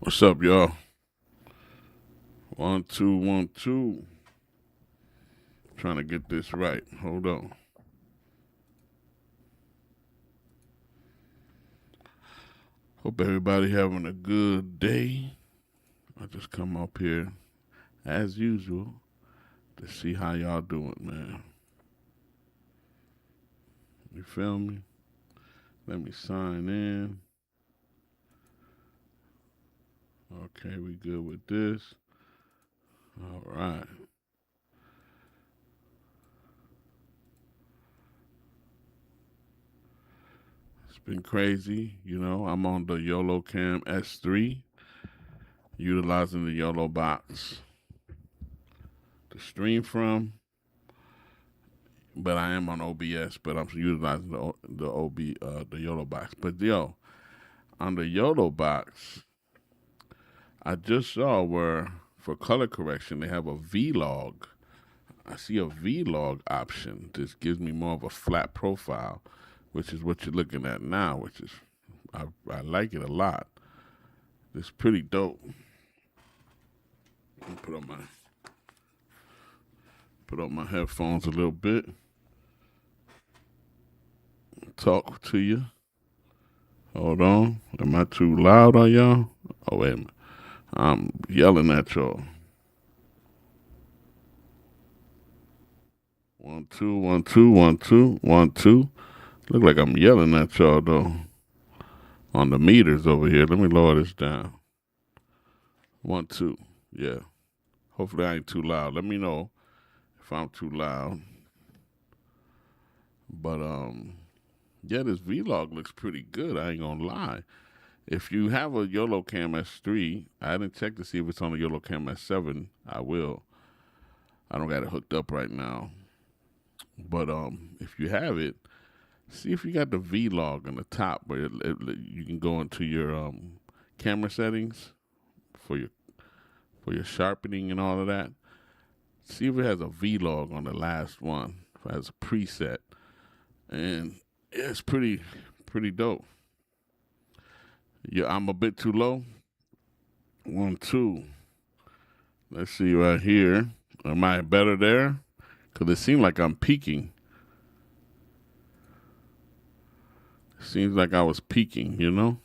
What's up, y'all? 1 2 1 2. Trying to get this right. Hold on. Hope everybody having a good day. I just come up here as usual to see how y'all doing, man. You feel me? Let me sign in. Okay, we good with this. All right. It's been crazy, I'm on the YOLO Cam S3, utilizing the YOLO box to stream from. But I am on OBS, but I'm utilizing the YOLO box. But on the YOLO box, I just saw where for color correction they have a Vlog. I see a Vlog option. This gives me more of a flat profile, which is what you're looking at now. Which is I like it a lot. It's pretty dope. Let me put on my headphones a little bit. Talk to you. Hold on. Am I too loud on y'all? Oh, wait a minute. I'm yelling at y'all. 1 2 1 2 1 2 1 2. Look like I'm yelling at y'all though. On the meters over here. Let me lower this down. 1 2. Yeah. Hopefully I ain't too loud. Let me know if I'm too loud. But yeah, this Vlog looks pretty good. I ain't gonna lie. If you have a YOLO Cam S3, I didn't check to see if it's on a YOLO Cam S7. I will. I don't got it hooked up right now. But if you have it, see if you got the Vlog on the top where you can go into your camera settings for your sharpening and all of that. See if it has a Vlog on the last one. If it has a preset, and yeah, it's pretty dope. Yeah, I'm a bit too low. 1 2. Let's see right here. Am I better there? Because it seemed like I'm peaking. It seems like I was peaking, Is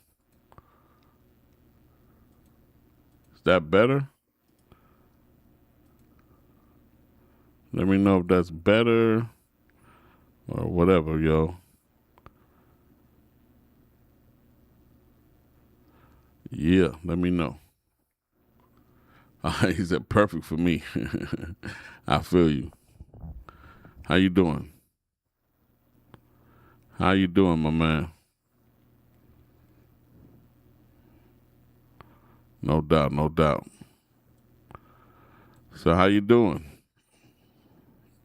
that better? Let me know if that's better or whatever, yo. Yeah, let me know. Is that perfect for me? I feel you. How you doing? How you doing, my man? No doubt, no doubt. So how you doing?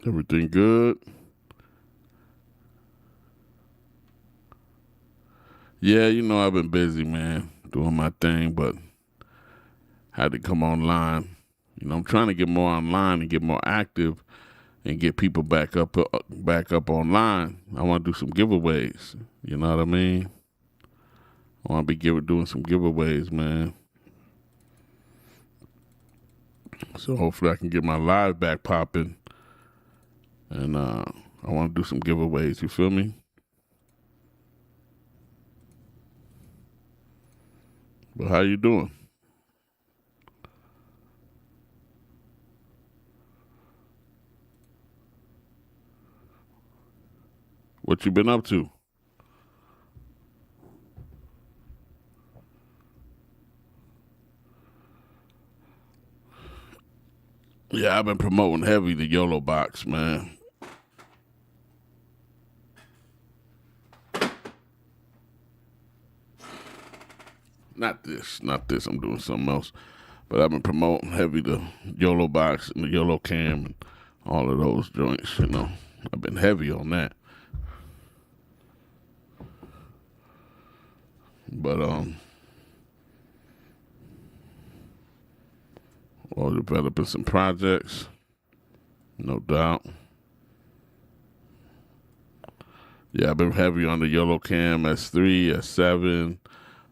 Everything good? Yeah, I've been busy, man, doing my thing, but had to come online. I'm trying to get more online and get more active and get people back up online. I want to do some giveaways. You know what I mean? I want to be doing some giveaways, man. So hopefully I can get my live back popping, and I want to do some giveaways. You feel me? But how you doing? What you been up to? Yeah, I've been promoting heavy the YOLO box, man. Not this. I'm doing something else. But I've been promoting heavy the YOLO box and the YOLO Cam and all of those joints. I've been heavy on that. But or developing some projects, no doubt. Yeah, I've been heavy on the YOLO Cam S3, S7,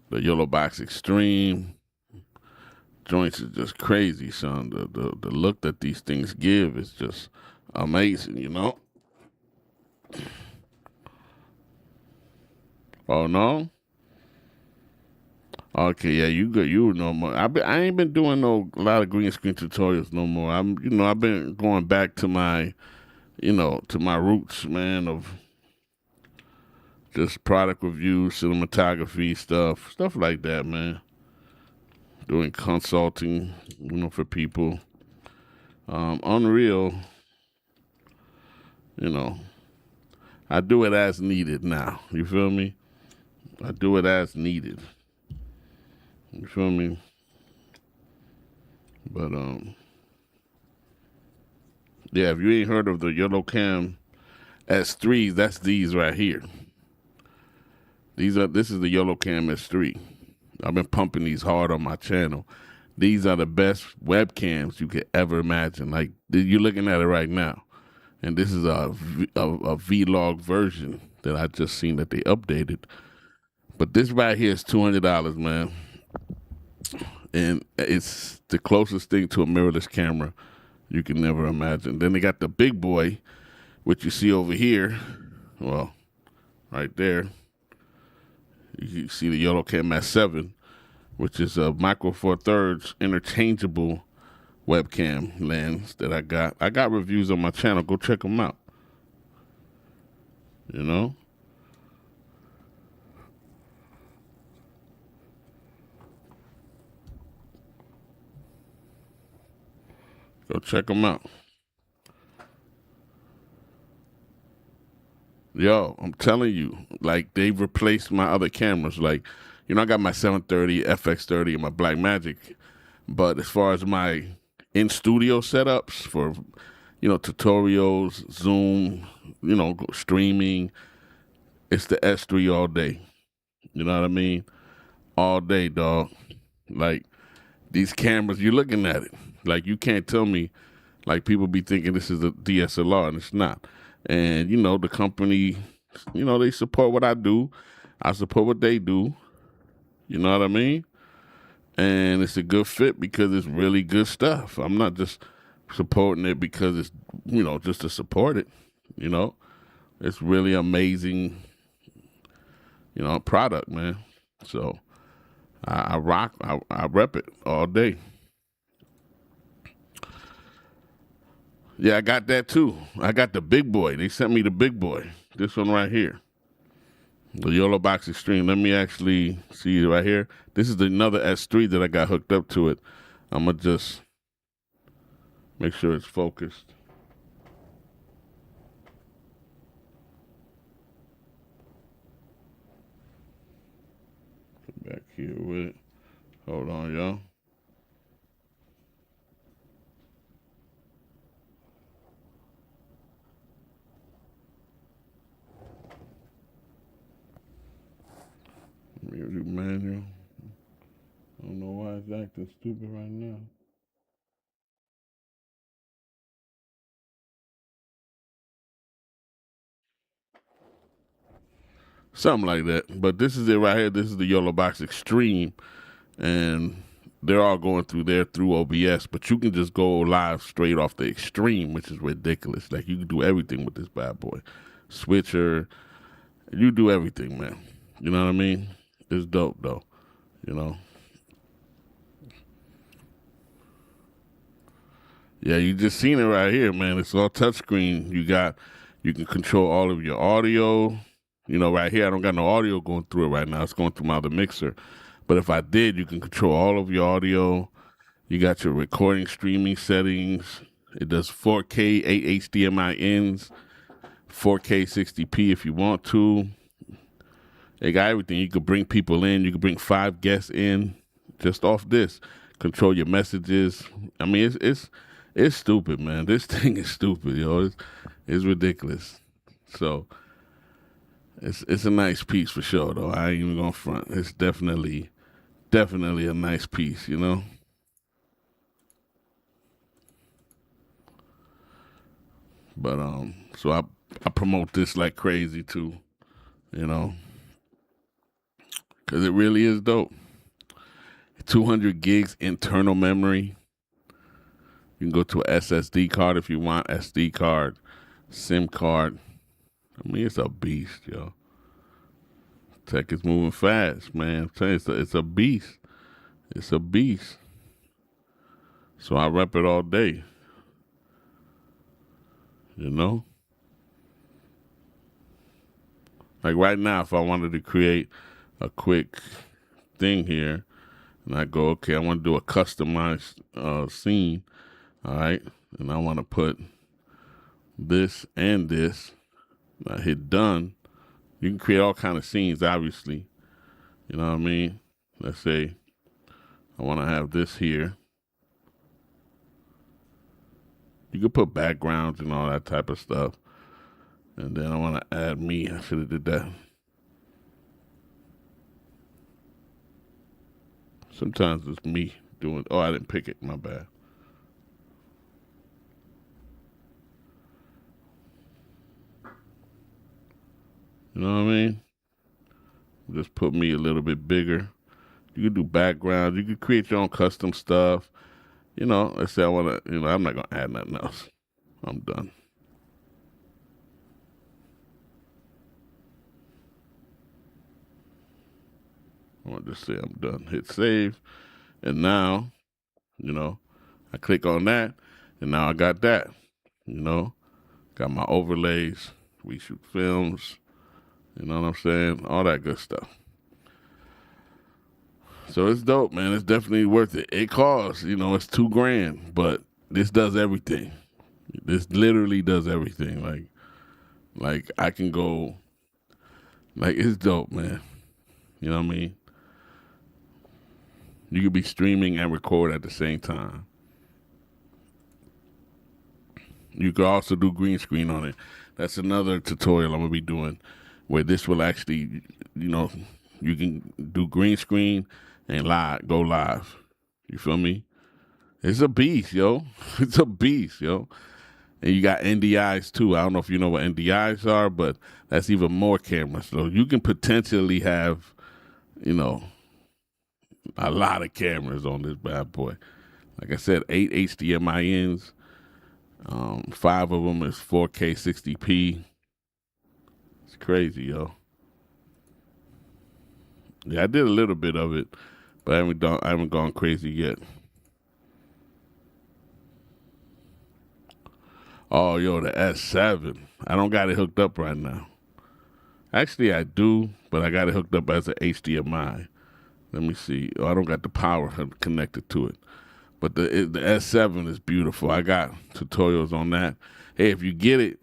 the YOLO Box Extreme. joints is just crazy, son. The look that these things give is just amazing, you know? Oh no? Okay, yeah, you good. You no more. I ain't been doing a lot of green screen tutorials no more. I've been going back to my, to my roots, man, of just product reviews, cinematography stuff like that, man. Doing consulting, for people. Unreal, you know, I do it as needed now. You feel me? I do it as needed. You feel me? But yeah, if you ain't heard of the YOLOCAM S3s, that's these right here. This is the YOLOCAM S3. I've been pumping these hard on my channel. These are the best webcams you could ever imagine. Like you're looking at it right now, and this is a vlog version that I just seen that they updated. But this right here is $200, man, and it's the closest thing to a mirrorless camera you can never imagine. Then they got the big boy, which you see over here. Well, right there. You see the YOLOCAM S7, which is a Micro Four Thirds interchangeable webcam lens that I got. I got reviews on my channel. Go check them out. You know? Go check them out. Yo, I'm telling you, like they've replaced my other cameras. Like, I got my 730, FX30, and my Blackmagic. But as far as my in studio setups for, tutorials, Zoom, streaming, it's the S3 all day. You know what I mean? All day, dog. Like these cameras, you're looking at it. Like you can't tell me, like people be thinking this is a DSLR and it's not. And the company, they support what I do. I support what they do. You know what I mean? And it's a good fit because it's really good stuff. I'm not just supporting it because it's, just to support it. It's really amazing, product, man. So I rock, I rep it all day. Yeah, I got that too. I got the big boy. They sent me the big boy. This one right here. The YOLOBox Extreme. Let me actually see it right here. This is another S3 that I got hooked up to it. I'm going to just make sure it's focused. Get back here with it. Hold on, y'all. Let me do manual. I don't know why it's acting stupid right now. Something like that. But this is it right here. This is the YOLOBox Extreme. And they're all going through OBS. But you can just go live straight off the Extreme, which is ridiculous. Like you can do everything with this bad boy. Switcher. You do everything, man. You know what I mean? It's dope, though. Yeah, you just seen it right here, man. It's all touchscreen. You can control all of your audio. Right here, I don't got no audio going through it right now. It's going through my other mixer. But if I did, you can control all of your audio. You got your recording streaming settings. It does 4K, 8 HDMI ins, 4K 60p if you want to. They got everything. You could bring people in. You could bring 5 guests in just off this. Control your messages. I mean, it's stupid, man. This thing is stupid, yo. It's ridiculous. So it's a nice piece for sure, though. I ain't even gonna front. It's definitely a nice piece, But so I promote this like crazy too, because it really is dope. 200 gigs internal memory. You can go to a SSD card if you want, SD card, SIM card. I mean, it's a beast, yo. Tech is moving fast, man. I'm telling you, it's a beast. It's a beast. So I rep it all day. You know? Like right now, if I wanted to create a quick thing here, and I go, okay, I want to do a customized scene, all right? And I want to put this and this. I hit done. You can create all kind of scenes, obviously. You know what I mean? Let's say I want to have this here. You can put backgrounds and all that type of stuff. And then I want to add me. I should have did that. Sometimes it's me doing. Oh, I didn't pick it. My bad. You know what I mean? Just put me a little bit bigger. You can do backgrounds. You can create your own custom stuff. You know, let's say I want to, I'm not going to add nothing else. I'm done. I want to just say I'm done. Hit save. And now, I click on that. And now I got that. Got my overlays. We shoot films. You know what I'm saying? All that good stuff. So it's dope, man. It's definitely worth it. It costs, it's $2,000, but this does everything. This literally does everything. Like I can go, it's dope, man. You know what I mean? You could be streaming and record at the same time. You could also do green screen on it. That's another tutorial I'm gonna be doing, where this will actually, you can do green screen and go live. You feel me? It's a beast, yo. It's a beast, yo. And you got NDIs too. I don't know if you know what NDIs are, but that's even more cameras. So you can potentially have, a lot of cameras on this bad boy. Like I said, 8 HDMI ins. 5 of them is 4K 60p. It's crazy, yo. Yeah, I did a little bit of it, but I haven't gone crazy yet. Oh, yo, the S7. I don't got it hooked up right now. Actually, I do, but I got it hooked up as an HDMI. Let me see. Oh, I don't got the power connected to it. But the S7 is beautiful. I got tutorials on that. Hey, if you get it,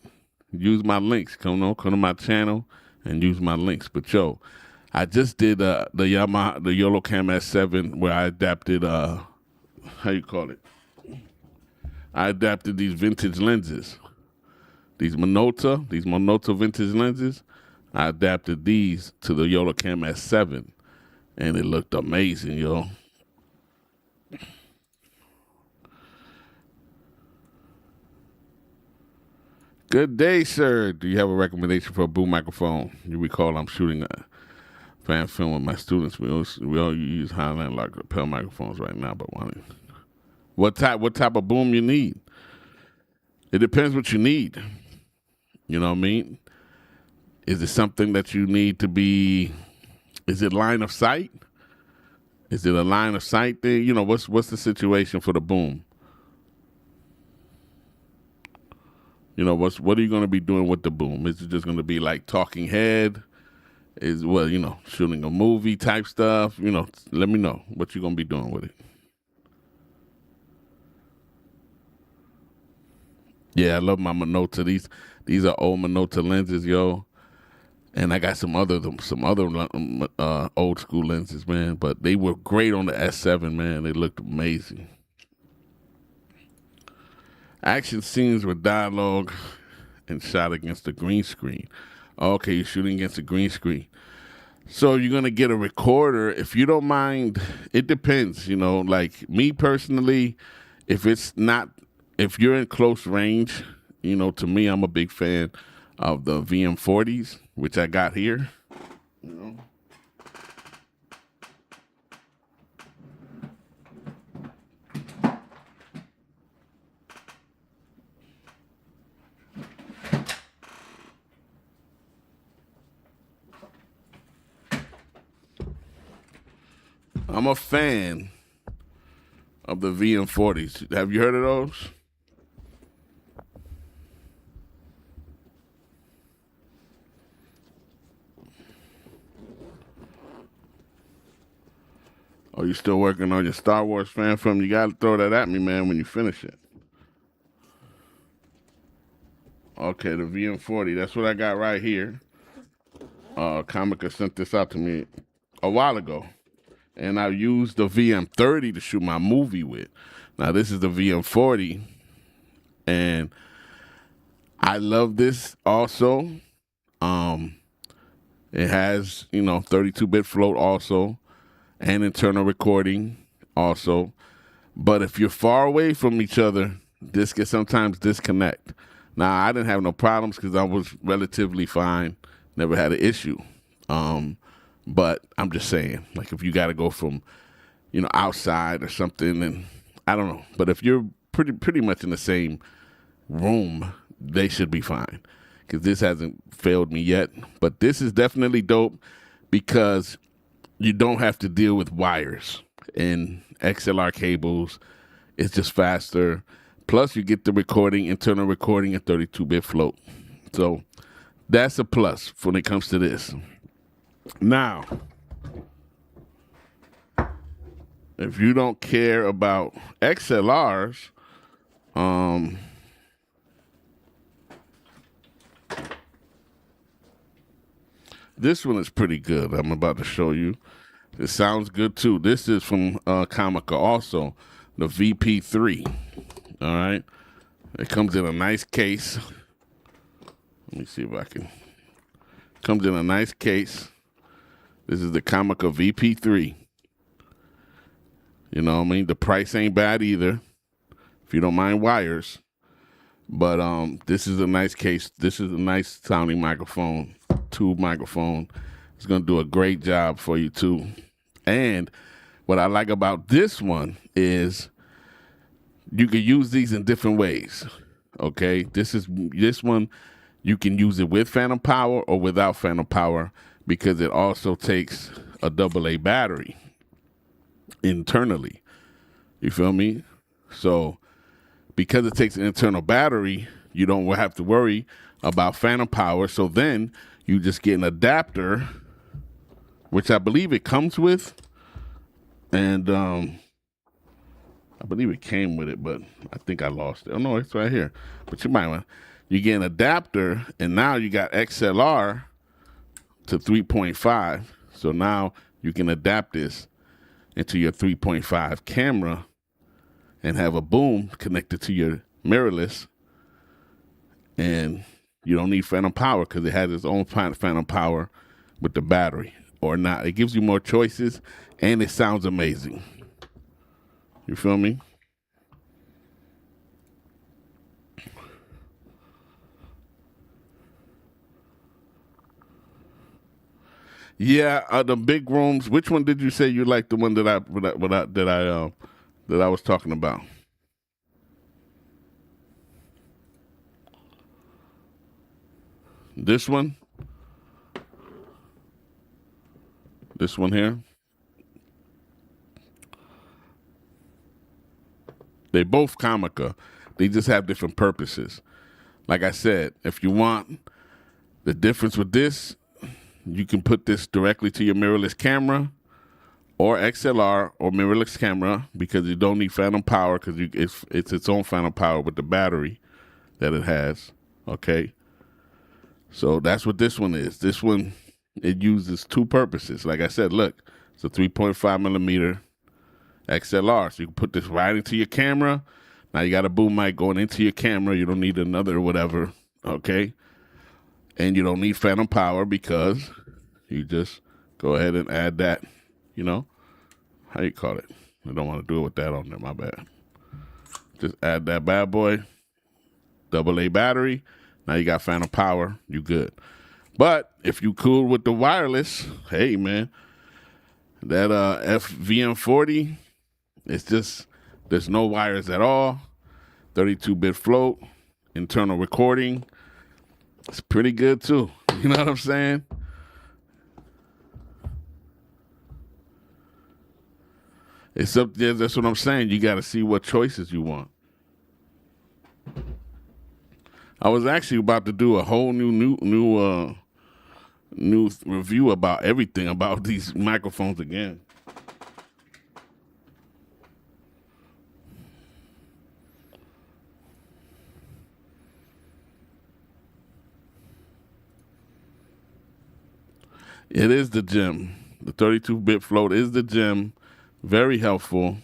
use my links. Come to my channel and use my links. But yo, I just did the Yamaha, the YOLOCAM S7, where I adapted how you call it? I adapted these vintage lenses. These Minolta vintage lenses. I adapted these to the YOLOCAM S7, and it looked amazing, yo. Good day, sir. Do you have a recommendation for a boom microphone? You recall I'm shooting a fan film with my students. We all use Highland like lapel microphones right now, but what type of boom you need? It depends what you need. You know what I mean? Is it something that you need to be? Is it line of sight? Is it a line of sight thing? What's the situation for the boom? What are you going to be doing with the boom? Is it just going to be like talking head? Shooting a movie type stuff? Let me know what you're going to be doing with it. Yeah, I love my Minolta. These are old Minolta lenses, yo. And I got some other old school lenses, man. But they were great on the S7, man. They looked amazing. Action scenes with dialogue and shot against the green screen. Okay, you're shooting against the green screen. So you're going to get a recorder. If you don't mind, it depends, like me personally, if you're in close range, to me, I'm a big fan of the VM40s, which I got here. I'm a fan of the VM40s. Have you heard of those? Oh, you still working on your Star Wars fan film? You got to throw that at me, man, when you finish it. Okay, the VM40. That's what I got right here. Comica sent this out to me a while ago. And I used the VM30 to shoot my movie with. Now, this is the VM40. And I love this also. It has, 32-bit float also, and internal recording also. But if you're far away from each other, this can sometimes disconnect. Now, I didn't have no problems because I was relatively fine, never had an issue. But I'm just saying, like, if you got to go from, outside or something, and I don't know. But if you're pretty much in the same room, they should be fine. Because this hasn't failed me yet. But this is definitely dope because you don't have to deal with wires and XLR cables. It's just faster. Plus, you get the recording, internal recording, and 32-bit float. So that's a plus when it comes to this. Now, if you don't care about XLRs, this one is pretty good. I'm about to show you. It sounds good too. This is from Comica also, the VP3. All right. It comes in a nice case. Let me see if I can. Comes in a nice case. This is the Comica VP3. You know what I mean? The price ain't bad either, if you don't mind wires. But this is a nice case. This is a nice sounding microphone, tube microphone. It's going to do a great job for you too. And what I like about this one is you can use these in different ways. Okay, this one you can use it with phantom power or without phantom power because it also takes a AA battery internally. You feel me? So because it takes an internal battery, you don't have to worry about phantom power. So then you just get an adapter, which I believe it comes with, and I believe it came with it, but I think I lost it. Oh no, it's right here. But you get an adapter, and now you got XLR to 3.5. So now you can adapt this into your 3.5 camera and have a boom connected to your mirrorless, and you don't need phantom power because it has its own phantom power with the battery or not. It gives you more choices, and it sounds amazing. You feel me? Yeah, the big rooms. Which one did you say you liked? The one that I was talking about. This one. This one here. They both Comica. They just have different purposes. Like I said, if you want the difference with this, you can put this directly to your mirrorless camera or XLR or mirrorless camera because you don't need phantom power because it's its own phantom power with the battery that it has. Okay. So that's what this one is. This one, it uses two purposes. Like I said, look, it's a 3.5 millimeter XLR. So you can put this right into your camera. Now you got a boom mic going into your camera. You don't need another whatever. Okay. And you don't need phantom power because you just go ahead and add that, how you call it? I don't want to do it with that on there, my bad. Just add that bad boy, AA battery. Now you got phantom power, you good. But if you cool with the wireless, hey man, that FVM40, it's just, there's no wires at all, 32-bit float, internal recording. It's pretty good too. You know what I'm saying? It's up there. That's what I'm saying. You got to see what choices you want. I was actually about to do a whole new review about everything about these microphones again. It is the gym. The 32-bit float is the gym. Very helpful.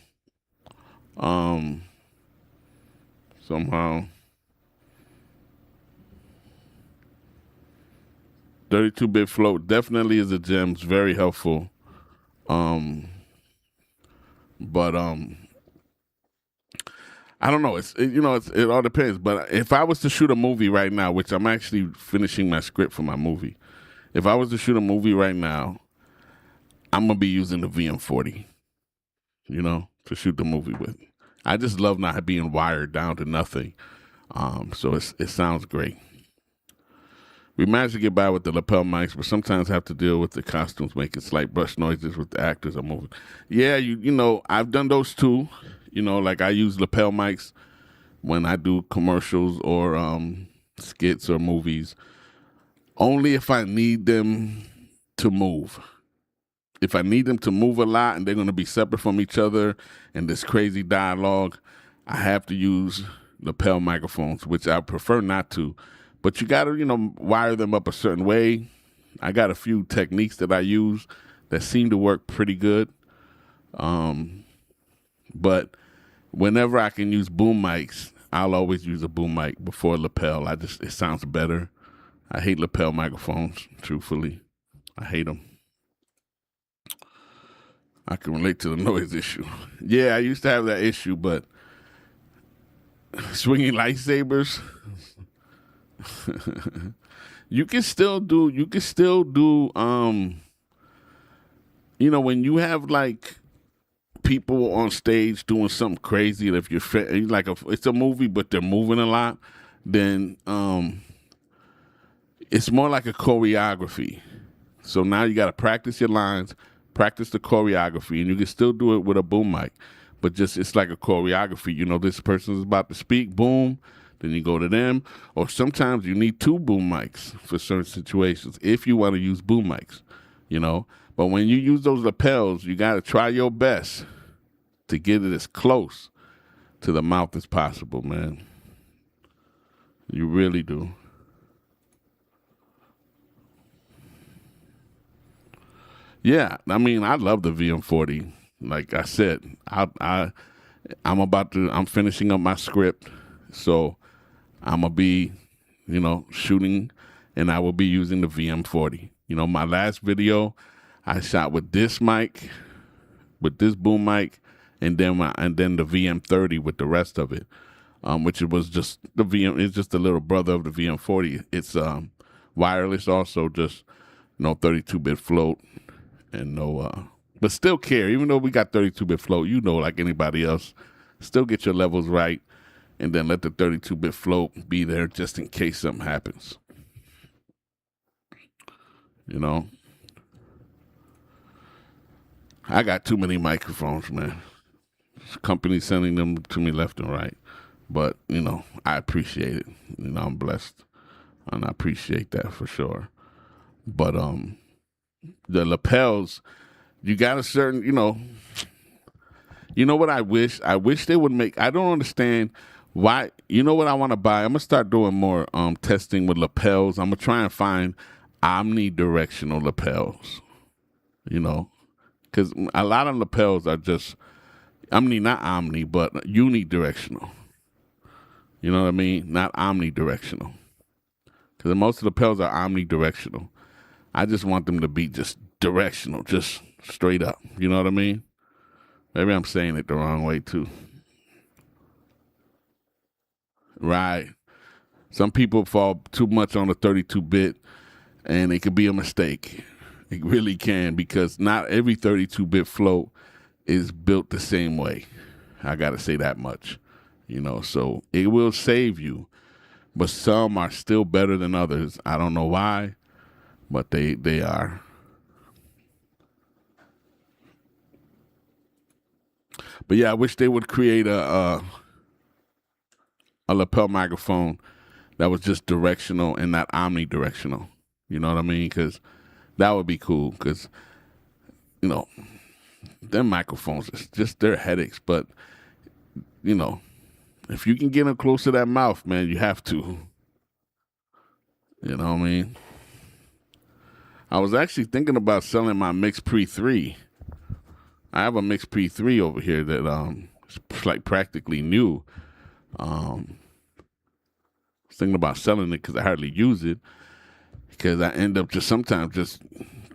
Somehow 32-bit float definitely is a gem. It's very helpful. But I don't know. It all depends. But if I was to shoot a movie right now, which I'm actually finishing my script for my movie, if I was to shoot a movie right now, I'm gonna be using the VM40. To shoot the movie with. I just love not being wired down to nothing. So it sounds great. We managed to get by with the lapel mics, but sometimes have to deal with the costumes making slight brush noises with the actors are moving. Yeah, I've done those too. Like I use lapel mics when I do commercials or skits or movies. Only if I need them to move. If I need them to move a lot and they're going to be separate from each other and this crazy dialogue, I have to use lapel microphones, which I prefer not to. But you got to, wire them up a certain way. I got a few techniques that I use that seem to work pretty good. But whenever I can use boom mics, I'll always use a boom mic before lapel. It sounds better. I hate lapel microphones, truthfully. I hate them. I can relate to the noise issue. Yeah, I used to have that issue, but swinging lightsabers, you can still do, when you have like people on stage doing something crazy, if it's a movie, but they're moving a lot, then it's more like a choreography. So now you got to practice your lines, practice the choreography, and you can still do it with a boom mic, but it's like a choreography. This person is about to speak, boom, then you go to them, or sometimes you need two boom mics for certain situations if you want to use boom mics, But when you use those lapels, you got to try your best to get it as close to the mouth as possible, man. You really do. Yeah, I mean, I love the VM40. Like I said, I'm finishing up my script, so I'm gonna be, shooting, and I will be using the VM40. My last video, I shot with this mic, with this boom mic, and then the VM30 with the rest of it, which it was just the VM. It's just the little brother of the VM40. It's wireless, also just 32-bit float. And but still care, even though we got 32-bit float, like anybody else, still get your levels right, and then let the 32-bit float be there just in case something happens. I got too many microphones, man. Companies sending them to me left and right, but I appreciate it. I'm blessed, and I appreciate that for sure. But the lapels, you got a certain, what I wish? I wish they would make, I don't understand why, what I want to buy? I'm going to start doing more testing with lapels. I'm going to try and find omnidirectional lapels, because a lot of lapels are just, not omni, but unidirectional. You know what I mean? Not omnidirectional. Because most of the lapels are omnidirectional. I just want them to be just directional, just straight up. You know what I mean? Maybe I'm saying it the wrong way too. Right. Some people fall too much on the 32-bit, and it could be a mistake. It really can, because not every 32-bit float is built the same way. I got to say that much. So it will save you, but some are still better than others. I don't know why, but they are. But yeah, I wish they would create a lapel microphone that was just directional and not omnidirectional. You know what I mean? Because that would be cool. Because you know, them microphones, it's just they're headaches. But you know, if you can get them close to that mouth, man, you have to. You know what I mean? I was actually thinking about selling my Mix Pre 3. I have a Mix Pre 3 over here that is like practically new. I was thinking about selling it because I hardly use it. Because I end up just sometimes just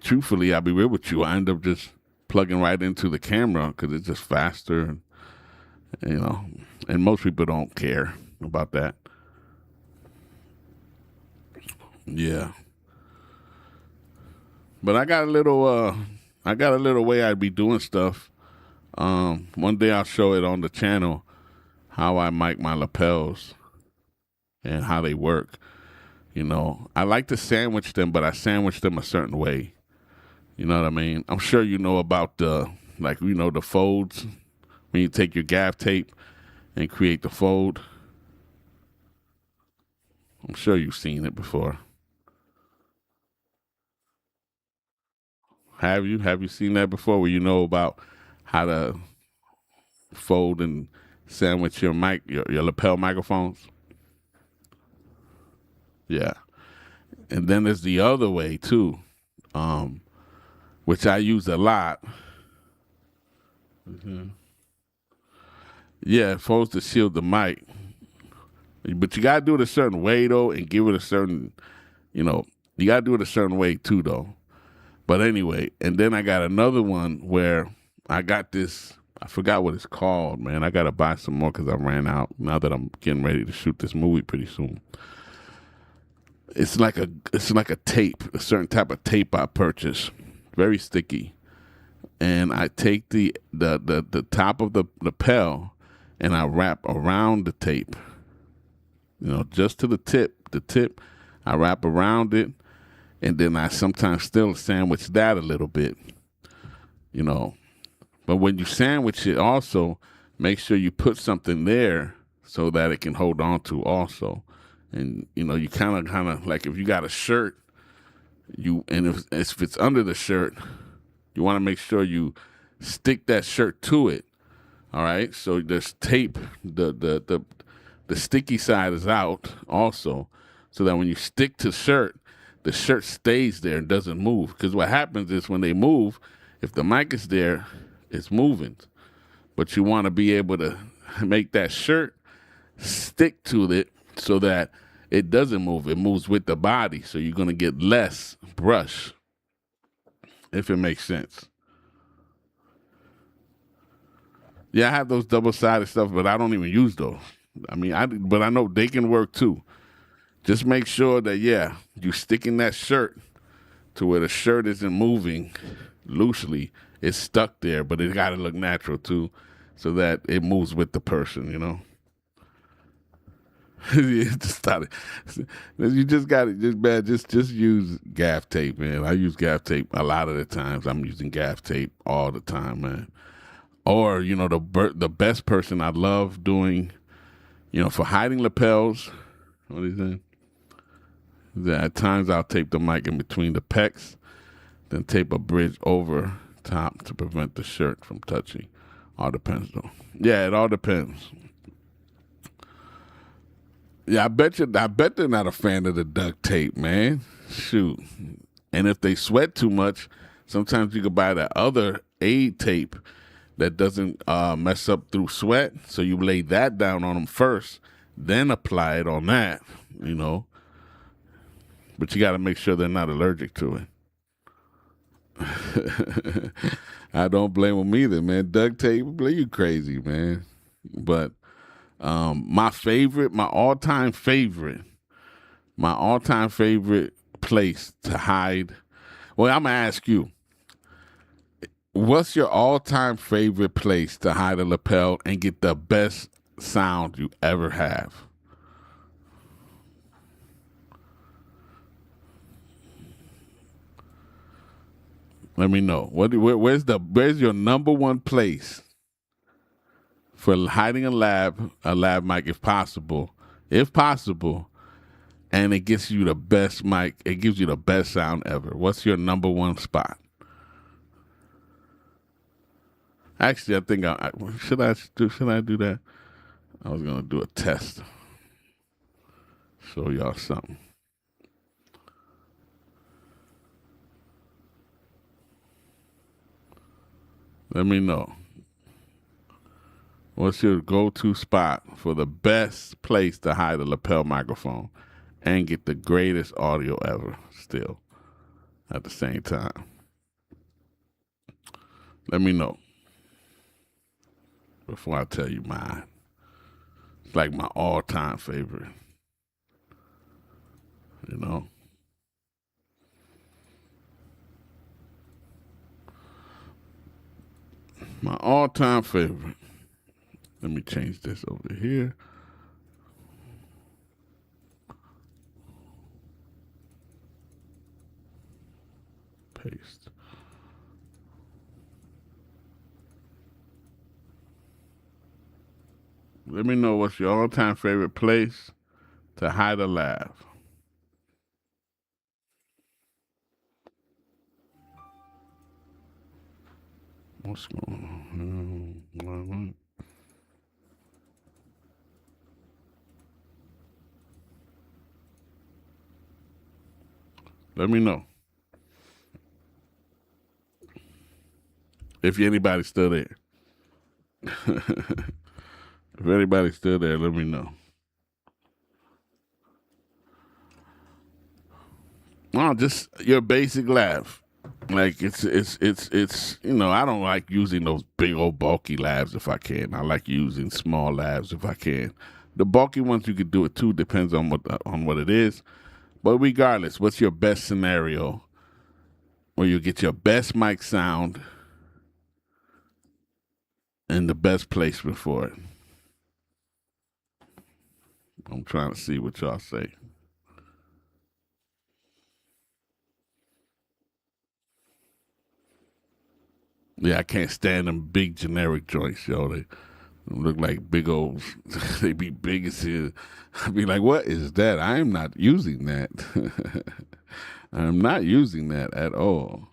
truthfully, I'll be real with you, I end up just plugging right into the camera because it's just faster, you know. And most people don't care about that. Yeah. But I got a little way I'd be doing stuff. One day I'll show it on the channel how I mic my lapels and how they work. You know, I like to sandwich them, but I sandwich them a certain way. You know what I mean? I'm sure you know about the the folds when you take your gaff tape and create the fold. I'm sure you've seen it before. Have you? Have you seen that before? Where you know about how to fold and sandwich your lapel microphones? Yeah. And then there's the other way too, um, which I use a lot. Yeah, it folds to shield the mic, but you gotta do it a certain way though, and give it a certain, you know, you gotta do it a certain way too though. But anyway, and then I got another one where I got this. I forgot what it's called, man. I gotta buy some more because I ran out. Now that I'm getting ready to shoot this movie pretty soon, it's like a tape, a certain type of tape I purchased, very sticky, and I take the top of the lapel and I wrap around the tape, you know, just to the tip. The tip, I wrap around it, and then I sometimes still sandwich that a little bit, you know. But when you sandwich it, also make sure you put something there so that it can hold on to also. And you know, you kind of like if you got a shirt, if it's under the shirt, you want to make sure you stick that shirt to it. All right, so there's tape. The sticky side is out also, so that when you stick to the shirt stays there and doesn't move. Because what happens is when they move, if the mic is there, it's moving. But you want to be able to make that shirt stick to it so that it doesn't move. It moves with the body, so you're gonna get less brush, if it makes sense. Yeah, I have those double sided stuff, but I don't even use those. I mean, but I know they can work too. Just make sure that you sticking that shirt to where the shirt isn't moving loosely. It's stuck there, but it got to look natural too, so that it moves with the person. You know. You just started. You just got it. Just bad. Just use gaff tape, man. I use gaff tape a lot of the times. I'm using gaff tape all the time, man. Or you know the best person I love doing, you know, for hiding lapels. What is it? That at times I'll tape the mic in between the pecs, then tape a bridge over top to prevent the shirt from touching. All depends though. Yeah, it all depends. Yeah, I bet they're not a fan of the duct tape, man. Shoot. And if they sweat too much, sometimes you can buy that other aid tape that doesn't mess up through sweat. So you lay that down on them first, then apply it on that, you know. But you got to make sure they're not allergic to it. I don't blame them either, man. Duct tape, you crazy, man. But my all time favorite place to hide. Well, I'm gonna ask you, what's your all time favorite place to hide a lapel and get the best sound you ever have? Let me know. Where's your number one place for hiding a lab mic if possible, and it gets you the best mic. It gives you the best sound ever. What's your number one spot? Actually, I think should I do that? I was gonna do a test. Show y'all something. Let me know. What's your go-to spot for the best place to hide a lapel microphone and get the greatest audio ever still at the same time? Let me know before I tell you mine. It's like my all-time favorite. You know? My all-time favorite. Let me change this over here. Paste. Let me know what's your all-time favorite place to hide a laugh. What's going on? Let me know. If anybody's still there. If anybody's still there, let me know. Oh, just your basic laugh. Like it's I don't like using those big old bulky labs if I can. I like using small labs if I can. The bulky ones you could do it too, depends on what it is. But regardless, what's your best scenario where you get your best mic sound and the best placement for it? I'm trying to see what y'all say. Yeah, I can't stand them big generic joints, yo. They look like big old. They be big as hell. I'd be like, what is that? I am not using that. I'm not using that at all.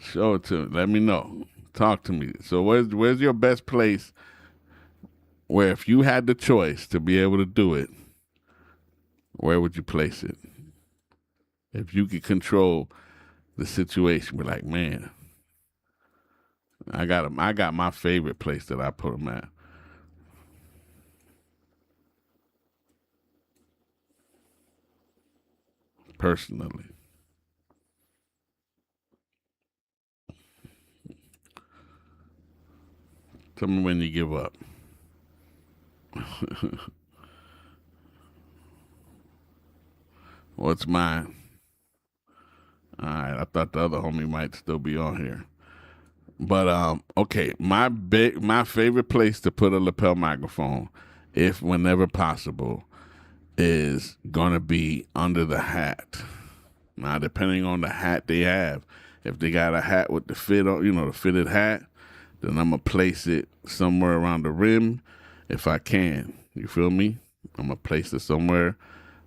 Show it to me. Let me know. Talk to me. So where's your best place where if you had the choice to be able to do it, where would you place it? If you could control the situation, be like, man, I got my favorite place that I put them at. Personally. Tell me when you give up. What's mine? All right, I thought the other homie might still be on here. But okay, my favorite place to put a lapel microphone, if whenever possible, is gonna be under the hat. Now, depending on the hat they have, if they got a hat with the fit on, the fitted hat, then I'm gonna place it somewhere around the rim, if I can. You feel me? I'm gonna place it somewhere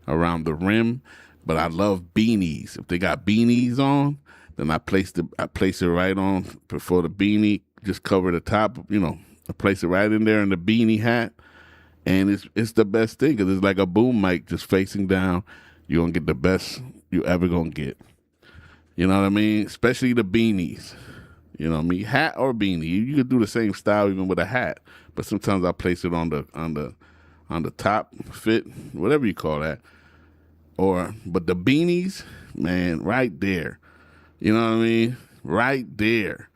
around the rim. But I love beanies. If they got beanies on, then I place it right on before the beanie. Just cover the top. I place it right in there in the beanie hat, and it's the best thing because it's like a boom mic just facing down. You're gonna get the best you ever gonna get. You know what I mean? Especially the beanies. You know what I mean? Hat or beanie. You could do the same style even with a hat, but sometimes I place it on the top fit, whatever you call that. But the beanies, man, right there. You know what I mean? Right there.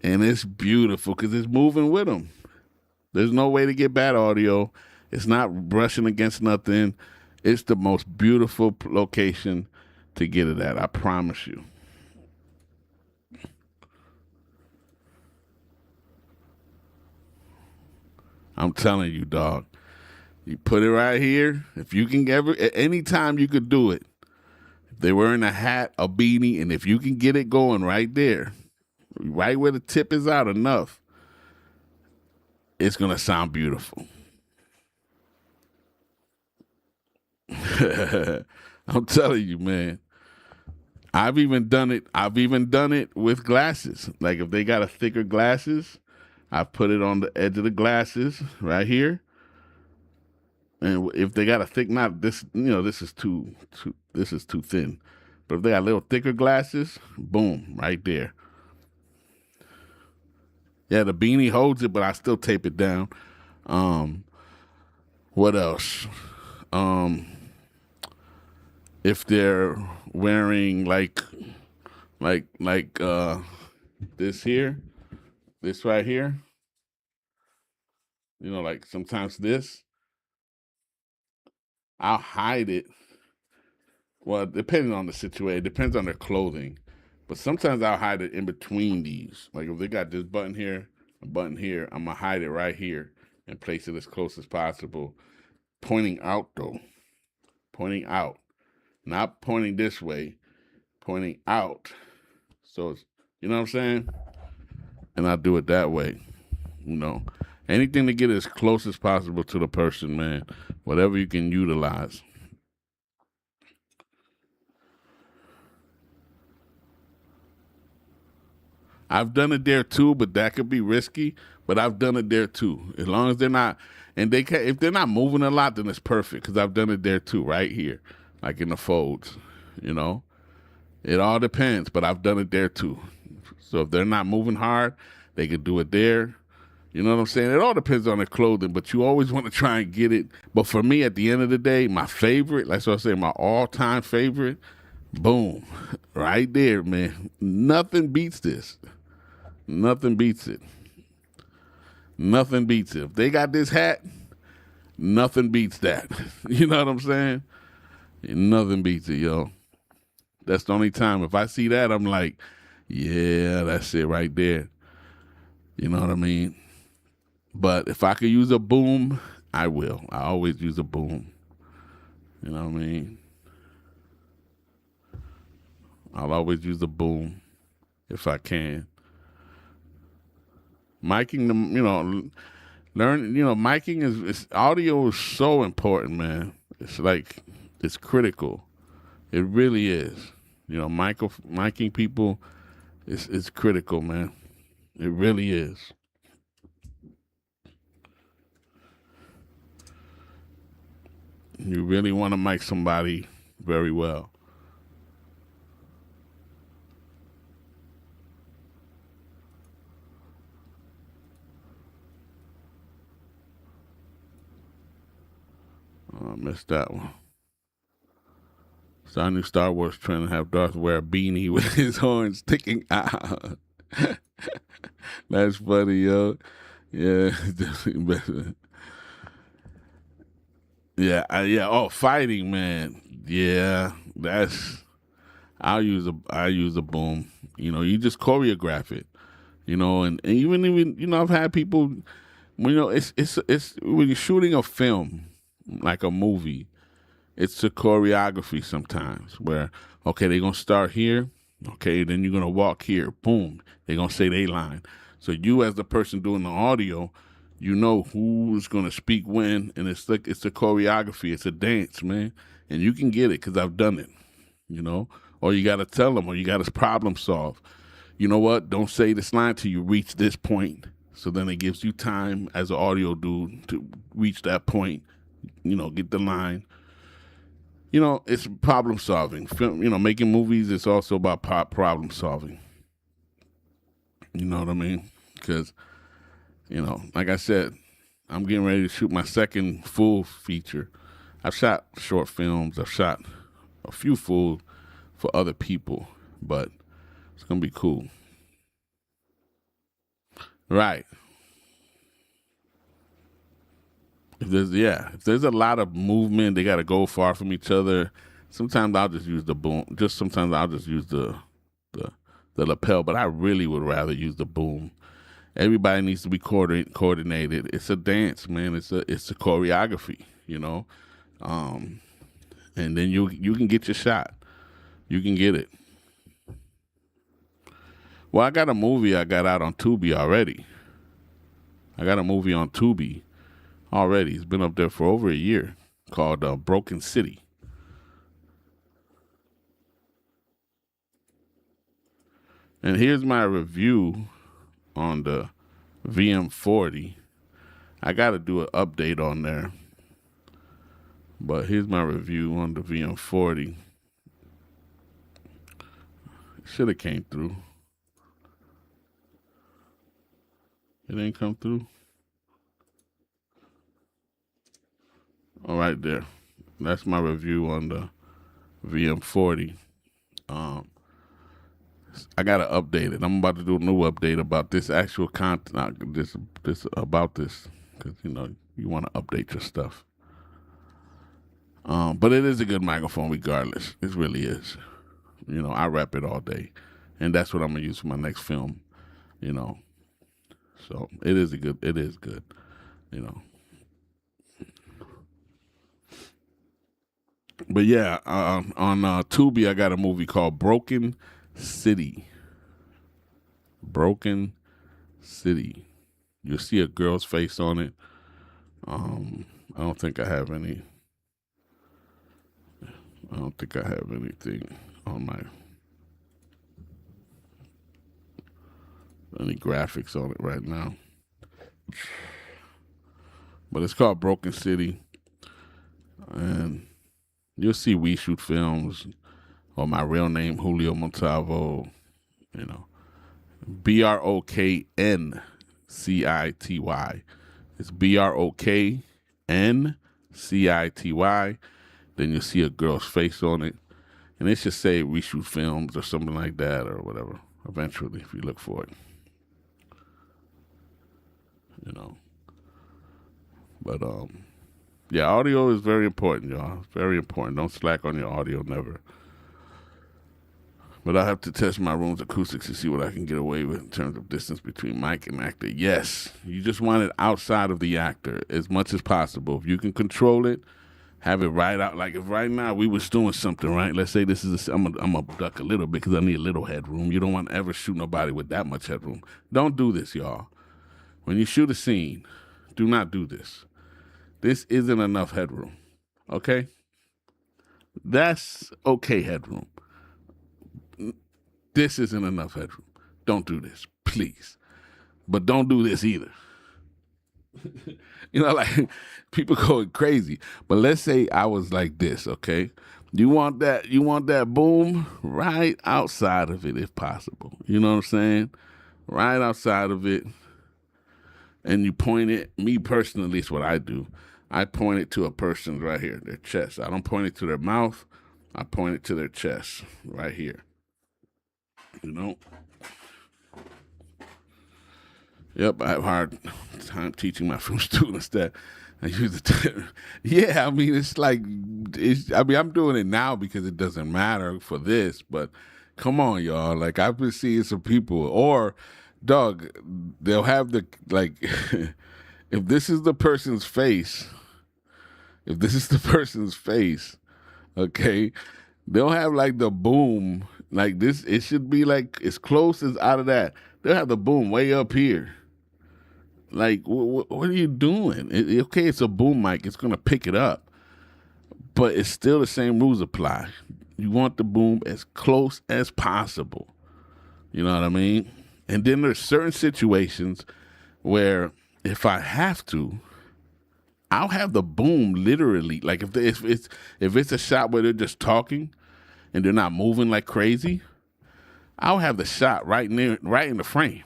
And it's beautiful because it's moving with them. There's no way to get bad audio. It's not brushing against nothing. It's the most beautiful location to get it at. I promise you. I'm telling you, dog. You put it right here. If you can anytime you could do it. They're wearing a hat, a beanie, and if you can get it going right there, right where the tip is out enough, it's gonna sound beautiful. I'm telling you, man. I've even done it. I've even done it with glasses. Like if they got a thicker glasses, I put it on the edge of the glasses right here. And if they got a thick, not this, this is this is too thin. But if they got a little thicker glasses, boom, right there. Yeah, the beanie holds it, but I still tape it down. What else? If they're wearing like this here, this right here, like sometimes this, I'll hide it. Well, depending on the situation, it depends on their clothing. But sometimes I'll hide it in between these. Like if they got this button here, a button here, I'm gonna hide it right here and place it as close as possible. Pointing out though. Pointing out. Not pointing this way, pointing out. So it's, you know what I'm saying? And I do it that way. Anything to get as close as possible to the person, man. Whatever you can utilize. I've done it there too, but that could be risky. But I've done it there too. As long as they're not, and if they're not moving a lot, then it's perfect because I've done it there too, right here, like in the folds. It all depends, but I've done it there too. So if they're not moving hard, they could do it there. You know what I'm saying? It all depends on their clothing, but you always want to try and get it. But for me, at the end of the day, my favorite, like I say, my all-time favorite, boom, right there, man. Nothing beats this. Nothing beats it. Nothing beats it. If they got this hat, nothing beats that. You know what I'm saying? Nothing beats it, yo. That's the only time. If I see that, I'm like, yeah, that's it right there. You know what I mean? But if I could use a boom, I will. I always use a boom. You know what I mean? I'll always use a boom if I can. Miking them, miking audio is so important, man. It's like, it's critical. It really is. Miking people is critical, man. It really is. You really want to mic somebody very well. Oh, I missed that one. So I knew Star Wars trying to have Darth wear a beanie with his horn sticking out. That's funny, yo. Yeah, definitely better. Yeah, yeah. Oh, fighting, man. Yeah, I use a boom. You just choreograph it. And even I've had people. It's when you're shooting a film, like a movie. It's the choreography sometimes where, okay, they're going to start here. Okay, then you're going to walk here. Boom. They're going to say they line. So you as the person doing the audio, you know who's going to speak when. And it's a choreography. It's a dance, man. And you can get it because I've done it, Or you got to tell them or you got to problem solve. You know what? Don't say this line till you reach this point. So then it gives you time as an audio dude to reach that point, get the line. It's problem solving. Film, making movies is also about problem solving. You know what I mean? Because, like I said, I'm getting ready to shoot my second full feature. I've shot short films. I've shot a few full for other people, but it's going to be cool. Right. If there's a lot of movement, they got to go far from each other. Sometimes I'll just use the boom. Sometimes I'll just use the lapel, but I really would rather use the boom. Everybody needs to be coordinated. It's a dance, man. It's a choreography, and then you can get your shot. You can get it. Well, I got a movie I got out on Tubi already. I got a movie on Tubi already. It's been up there for over a year called Broken City. And here's my review on the VM40. I got to do an update on there. But here's my review on the VM40. Should have came through. It ain't come through. All right, there. That's my review on the VM40. I gotta update it. I'm about to do a new update about this actual content. This about this because you want to update your stuff. But it is a good microphone regardless. It really is. I rap it all day, and that's what I'm gonna use for my next film. So it is good. It is good. But yeah, on Tubi, I got a movie called Broken City. Broken City. You'll see a girl's face on it. I don't think I have any. I don't think I have anything on any graphics on it right now. But it's called Broken City. And you'll see We Shoot Films or my real name, Julio Montalvo, BROKNCITY. It's BROKNCITY. Then you'll see a girl's face on it. And it should say We Shoot Films or something like that or whatever, eventually, if you look for it. But, yeah, audio is very important, y'all. It's very important. Don't slack on your audio, never. But I have to test my room's acoustics to see what I can get away with in terms of distance between mic and actor. Yes, you just want it outside of the actor as much as possible. If you can control it, have it right out. Like if right now we was doing something, right? Let's say this is I'm gonna duck a little bit because I need a little headroom. You don't want to ever shoot nobody with that much headroom. Don't do this, y'all. When you shoot a scene, do not do this. This isn't enough headroom, okay? That's okay headroom. This isn't enough headroom. Don't do this, please. But don't do this either. Like people going crazy. But let's say I was like this, okay? You want that boom right outside of it if possible. You know what I'm saying? Right outside of it. And you point it, me personally, it's what I do. I point it to a person right here, their chest. I don't point it to their mouth. I point it to their chest right here. Yep, I have a hard time teaching my film students that I use the term. Yeah, I mean, I'm doing it now because it doesn't matter for this, but come on, y'all. Like, I've been seeing some people, or, dog, they'll have if this is the person's face, okay, they'll have like the boom, like this, it should be like as close as out of that. They'll have the boom way up here. Like, what are you doing? Okay, it's a boom mic. It's going to pick it up. But it's still the same rules apply. You want the boom as close as possible. You know what I mean? And then there's certain situations where if I have to, I'll have the boom literally. Like if it's a shot where they're just talking and they're not moving like crazy, I'll have the shot right in the frame.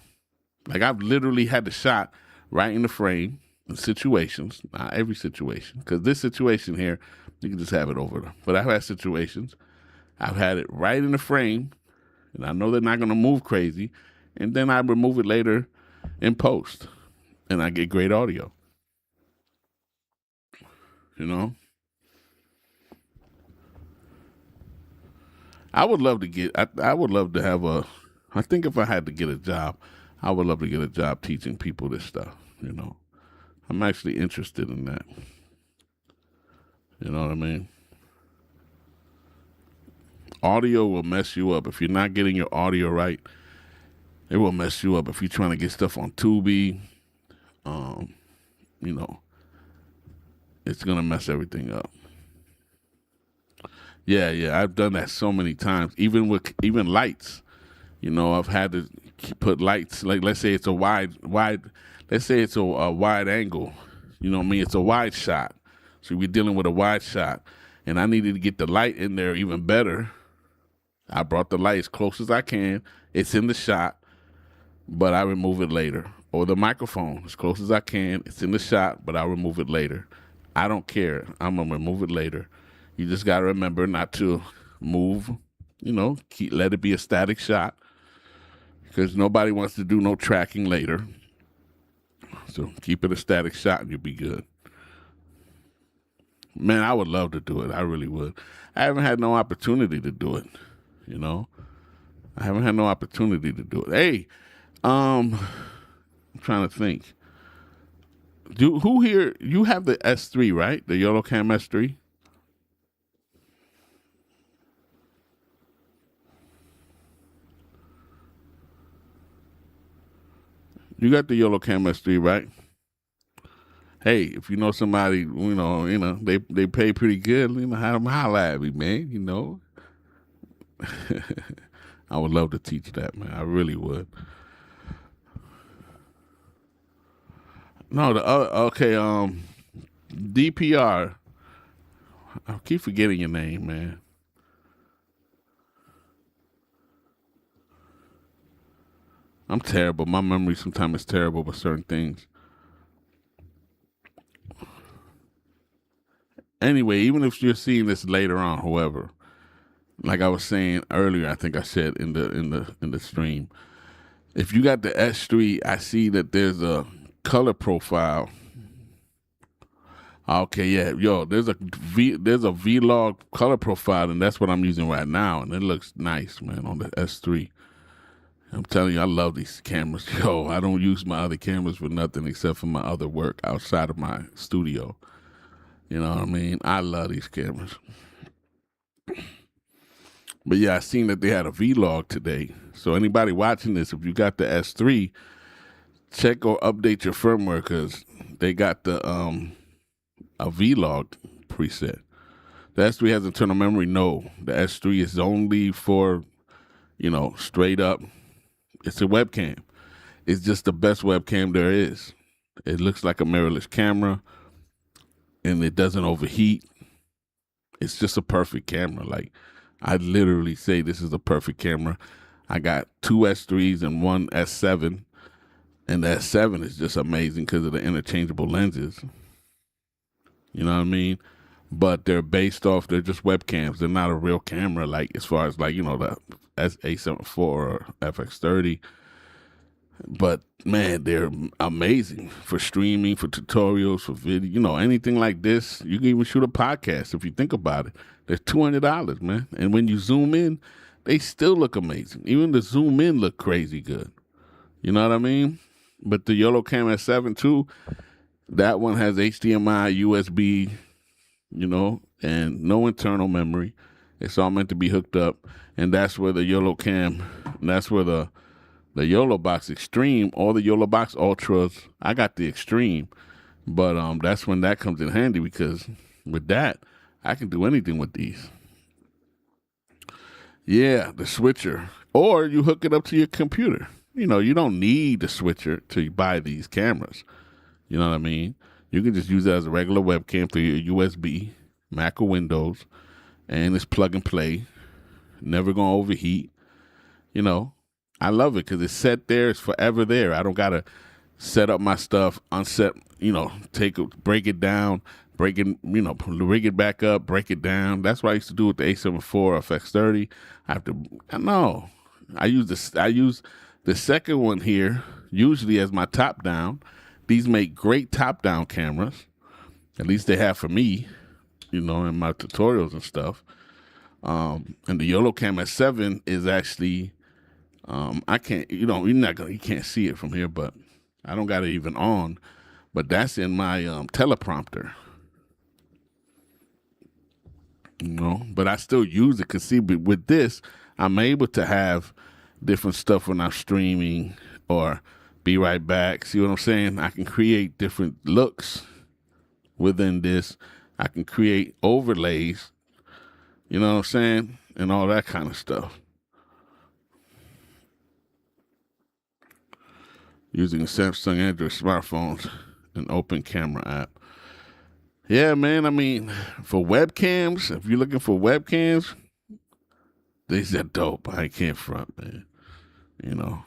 Like I've literally had the shot right in the frame in situations, not every situation, because this situation here, you can just have it over. But I've had situations, I've had it right in the frame, and I know they're not going to move crazy, and then I remove it later in post, and I get great audio. I would love to have I think if I had to get a job, I would love to get a job teaching people this stuff, I'm actually interested in that. You know what I mean? Audio will mess you up. If you're not getting your audio right, it will mess you up. If you're trying to get stuff on Tubi, um, you know, it's gonna mess everything up. Yeah, yeah, I've done that so many times. Even lights. I've had to put lights. Like, let's say it's a wide. Let's say it's a wide angle. You know what I mean? It's a wide shot. So we're dealing with a wide shot, and I needed to get the light in there even better. I brought the light as close as I can. It's in the shot, but I remove it later. Or the microphone as close as I can. It's in the shot, but I'll remove it later. I don't care. I'm gonna remove it later. You just gotta remember not to move. Let it be a static shot because nobody wants to do no tracking later. So keep it a static shot and you'll be good. Man, I would love to do it. I really would. I haven't had no opportunity to do it. I haven't had no opportunity to do it. Hey, I'm trying to think. Who here? You have the S3, right? The YOLOCAM S3. You got the YOLOCAM S3, right? Hey, if you know somebody, they pay pretty good, have them holla at me, man. I would love to teach that, man. I really would. No, the other, okay, DPR. I keep forgetting your name, man. I'm terrible. My memory sometimes is terrible with certain things. Anyway, even if you're seeing this later on, however, like I was saying earlier, I think I said in the stream, if you got the S3, I see that there's a color profile. Okay, yeah, yo, there's a Vlog color profile, and that's what I'm using right now, and it looks nice, man, on the S3. I'm telling you, I love these cameras. Yo, I don't use my other cameras for nothing except for my other work outside of my studio. You know what I mean? I love these cameras. But yeah, I seen that they had a Vlog today. So anybody watching this, if you got the S3, check or update your firmware because they got the a Vlog preset. The S3 has internal memory. No, the S3 is only for straight up. It's a webcam. It's just the best webcam there is. It looks like a mirrorless camera, and it doesn't overheat. It's just a perfect camera. Like, I literally say this is a perfect camera. I got two S3s and one S7, and the S7 is just amazing because of the interchangeable lenses. You know what I mean? But they're just webcams. They're not a real camera, like as far as the A74 or FX30. But man, they're amazing for streaming, for tutorials, for video, anything like this. You can even shoot a podcast if you think about it. They're $200, man. And when you zoom in, they still look amazing. Even the zoom in look crazy good. You know what I mean? But the YOLOCAM S7 too, that one has HDMI, USB, and no internal memory. It's all meant to be hooked up. And that's where the YOLOCAM, that's where the YOLOBox Extreme, all the YOLOBox Ultras, I got the Extreme. But that's when that comes in handy because with that, I can do anything with these. Yeah, the switcher. Or you hook it up to your computer. You don't need the switcher to buy these cameras. You know what I mean? You can just use it as a regular webcam through your USB, Mac or Windows, and it's plug and play. Never gonna overheat. I love it because it's set there. It's forever there. I don't gotta set up my stuff, unset. Break it down, rig it back up, break it down. That's what I used to do with the A74 FX30. I use the second one here usually as my top down. These make great top down cameras. At least they have for me, in my tutorials and stuff. And the YOLOCAM S7 is actually, I can't, you can't see it from here, but I don't got it even on. But that's in my teleprompter. you know. But I still use it because see, with this, I'm able to have different stuff when I'm streaming or be right back. See what I'm saying? I can create different looks within this. I can create overlays, you know what I'm saying? And all that kind of stuff. Using Samsung Android smartphones and open camera app. Yeah, man. I mean, for webcams, if you're looking for webcams, these are dope. I can't front, man. You know.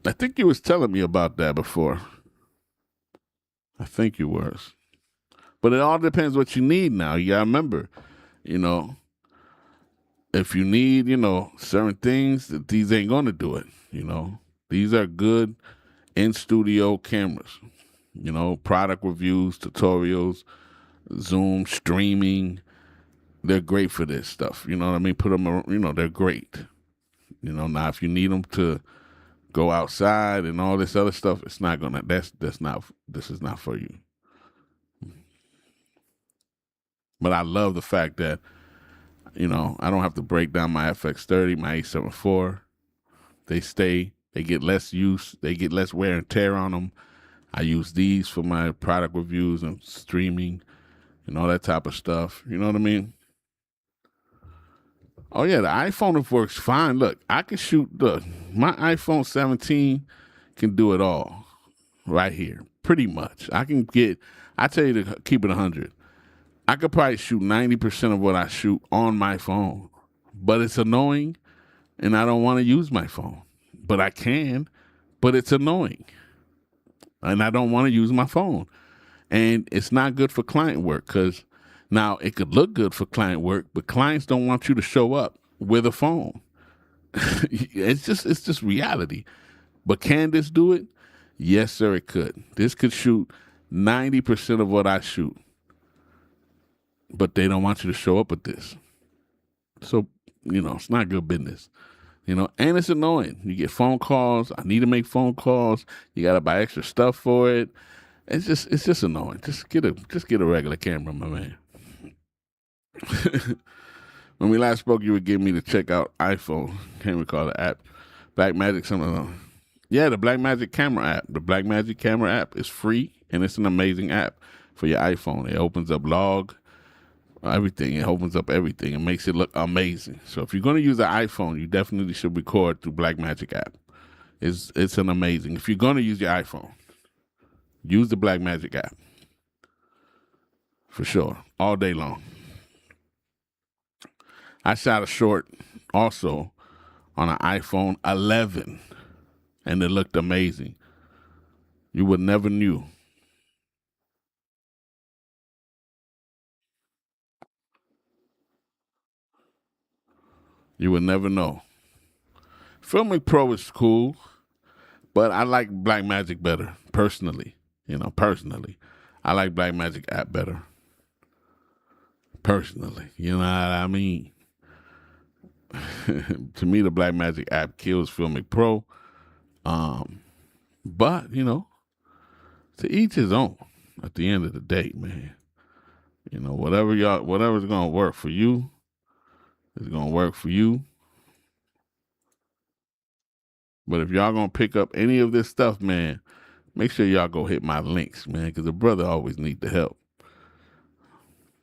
I think you was telling me about that before. I think you was. But it all depends what you need now. You gotta remember, you know, if you need, certain things, that these ain't gonna do it. These are good in studio cameras. Product reviews, tutorials, Zoom, streaming. They're great for this stuff. You know what I mean? Put them, they're great. Now if you need them to go outside and all this other stuff, it's not gonna. That's not. This is not for you. But I love the fact that I don't have to break down my FX30, my A74. They stay. They get less use. They get less wear and tear on them. I use these for my product reviews and streaming and all that type of stuff. You know what I mean? Oh yeah, the iPhone works fine. Look, I can shoot. Look, my iPhone 17 can do it all right here, pretty much. I can get. I tell you to keep it 100. I could probably shoot 90% of what I shoot on my phone, but it's annoying, and I don't want to use my phone. But I can, but it's annoying, and I don't want to use my phone, and it's not good for client work because. Now, it could look good for client work, but clients don't want you to show up with a phone. It's just reality. But can this do it? Yes, sir, it could. This could shoot 90% of what I shoot. But they don't want you to show up with this. So, it's not good business. And it's annoying. You get phone calls. I need to make phone calls. You gotta buy extra stuff for it. It's just annoying. Just get a regular camera, my man. When we last spoke, you were giving me to check out iPhone. Can't recall the app. Blackmagic, something. Yeah, the Blackmagic camera app. The Blackmagic camera app is free, and it's an amazing app for your iPhone. It opens up log, everything. It opens up everything. It makes it look amazing. So if you're going to use an iPhone, you definitely should record through Blackmagic app. It's an amazing. If you're going to use your iPhone, use the Blackmagic app. For sure. All day long. I shot a short also on an iPhone 11, and it looked amazing. You would never knew. You would never know. Filmic Pro is cool, but I like Blackmagic better, personally. Personally. I like Blackmagic app better. Personally. You know what I mean? To me, the Blackmagic app kills Filmic Pro. But, to each his own at the end of the day, man. Whatever's gonna work for you is gonna work for you. But if y'all gonna pick up any of this stuff, man, make sure y'all go hit my links, man, because the brother always need the help.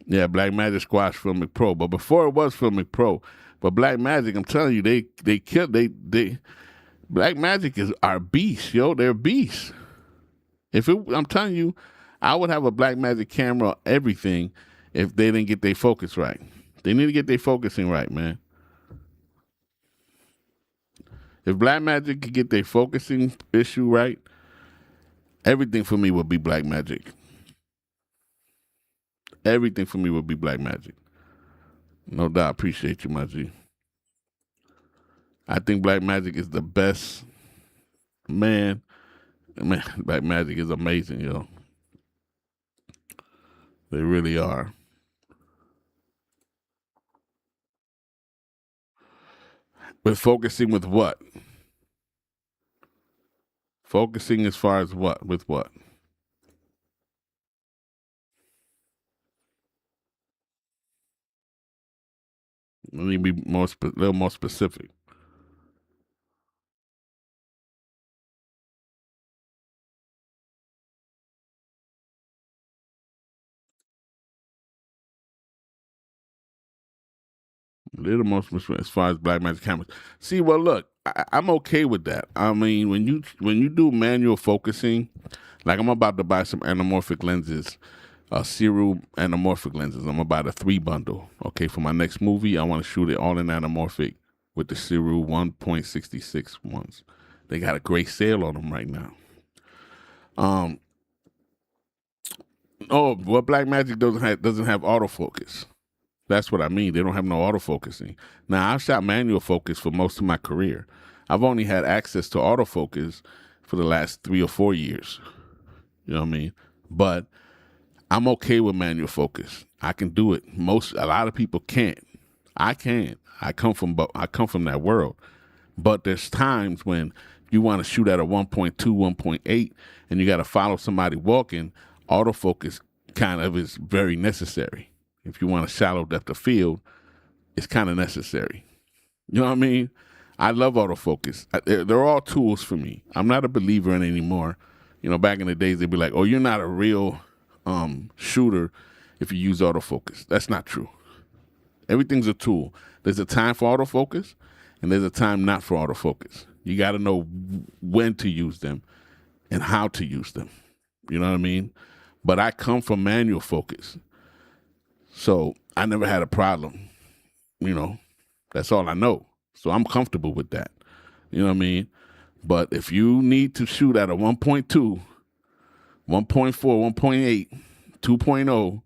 Yeah, Blackmagic squashed Filmic Pro, but before it was Filmic Pro, but Blackmagic, I'm telling you, they killed Blackmagic is our beast, yo. They're beasts. I'm telling you, I would have a Blackmagic camera, everything, if they didn't get their focus right. They need to get their focusing right, man. If Blackmagic could get their focusing issue right, everything for me would be Blackmagic. Everything for me would be Blackmagic. No doubt. Appreciate you, my G. I think Blackmagic is the best. Man, Blackmagic is amazing, yo. They really are. But focusing with what? Focusing as far as what? With what? Let me be little more specific. A little more specific as far as Blackmagic cameras. See, well, look, I'm okay with that. I mean, when you do manual focusing, like I'm about to buy some anamorphic lenses, serial anamorphic lenses. I'm about a 3 bundle. Okay, for my next movie, I want to shoot it all in anamorphic with the serial 1.66 ones. They got a great sale on them right now. Um, oh, well, Blackmagic doesn't have autofocus. That's what I mean. They don't have no autofocusing. Now, I've shot manual focus for most of my career. I've only had access to autofocus for the last 3 or 4 years. You know what I mean? But I'm okay with manual focus. I can do it. A lot of people can't. I can. I come from that world. But there's times when you want to shoot at a 1.2, 1.8, and you got to follow somebody walking. Autofocus kind of is very necessary. If you want a shallow depth of field, it's kind of necessary. You know what I mean? I love autofocus. They're all tools for me. I'm not a believer in it anymore. You know, back in the days, they'd be like, oh, you're not a real shooter if you use autofocus. That's not true. Everything's a tool. There's a time for autofocus, and there's a time not for autofocus. You got to know when to use them and how to use them. You know what I mean? But I come from manual focus. So I never had a problem. You know, that's all I know. So I'm comfortable with that. You know what I mean? But if you need to shoot at a 1.2, 1.4, 1.8, 2.0,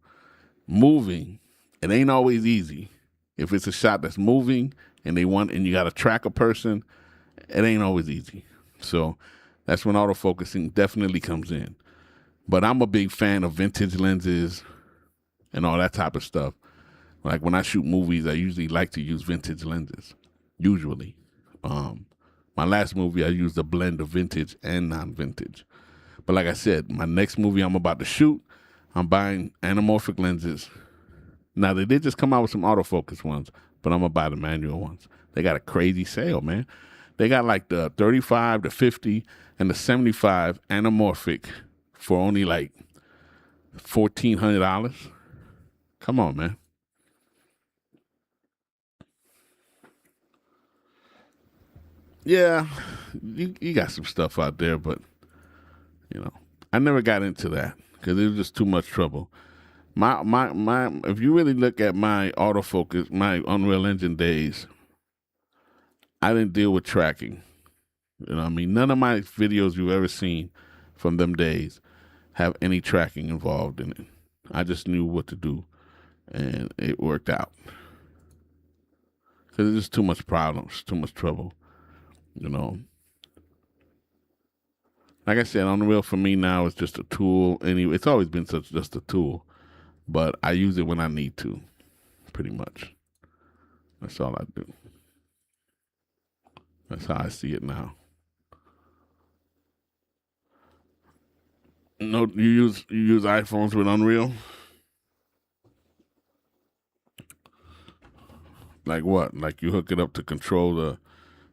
moving, it ain't always easy. If it's a shot that's moving and you got to track a person, it ain't always easy. So that's when autofocusing definitely comes in. But I'm a big fan of vintage lenses and all that type of stuff. Like when I shoot movies, I usually like to use vintage lenses. Usually. My last movie, I used a blend of vintage and non-vintage. But like I said, my next movie I'm about to shoot, I'm buying anamorphic lenses. Now, they did just come out with some autofocus ones, but I'm going to buy the manual ones. They got a crazy sale, man. They got like the 35, the 50, and the 75 anamorphic for only like $1,400. Come on, man. Yeah, you got some stuff out there, but, you know, I never got into that because it was just too much trouble. If you really look at my autofocus, my Unreal Engine days, I didn't deal with tracking. You know what I mean? None of my videos you've ever seen from them days have any tracking involved in it. I just knew what to do, and it worked out. Because there's just too much problems, too much trouble, you know. Like I said, Unreal for me now is just a tool. Anyway, it's always been just a tool, but I use it when I need to, pretty much. That's all I do. That's how I see it now. No, you use iPhones with Unreal? Like what? Like you hook it up to control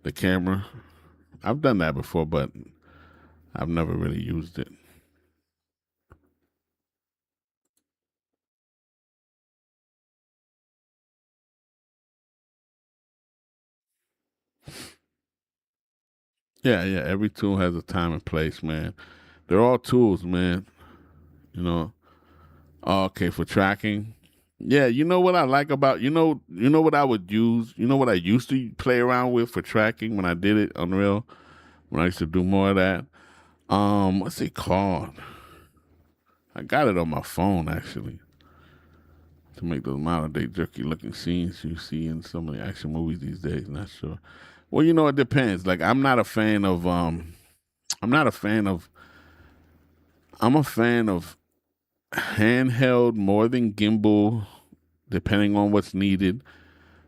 the camera? I've done that before, but I've never really used it. Yeah, yeah. Every tool has a time and place, man. They're all tools, man. You know. Oh, okay, for tracking. Yeah, you know what I like about you know what I would use. You know what I used to play around with for tracking when I did it Unreal. When I used to do more of that. What's it called? I got it on my phone actually to make those modern day jerky looking scenes you see in some of the action movies these days. Not sure. Well, you know, it depends. Like I'm not a fan of I'm not a fan of I'm a fan of handheld more than gimbal, depending on what's needed.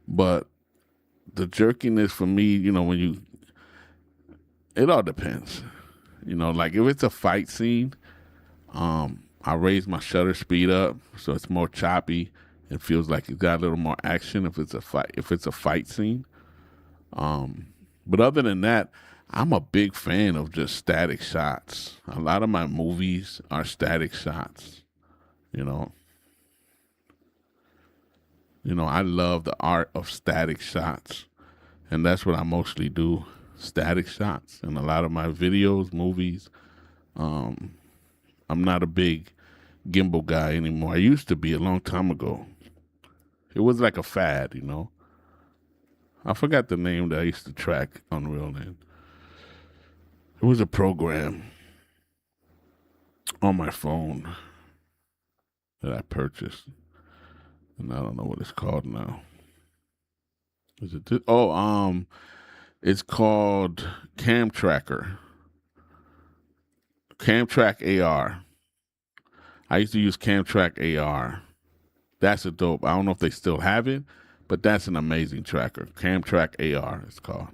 But the jerkiness for me, you know, it all depends. You know, like if it's a fight scene, I raise my shutter speed up so it's more choppy It feels like it's got a little more action if it's a fight scene. But other than that, I'm a big fan of just static shots. A lot of my movies are static shots. You know, I love the art of static shots, and that's what I mostly do: static shots. And a lot of my videos, movies, I'm not a big gimbal guy anymore. I used to be a long time ago. It was like a fad. I forgot the name that I used to track Unreal in. It was a program on my phone that I purchased, and I don't know what it's called now. Is it this? Oh, it's called Cam Tracker, Camtrack AR. I used to use Camtrack AR. That's a dope. I don't know if they still have it, but that's an amazing tracker. Camtrack AR, it's called.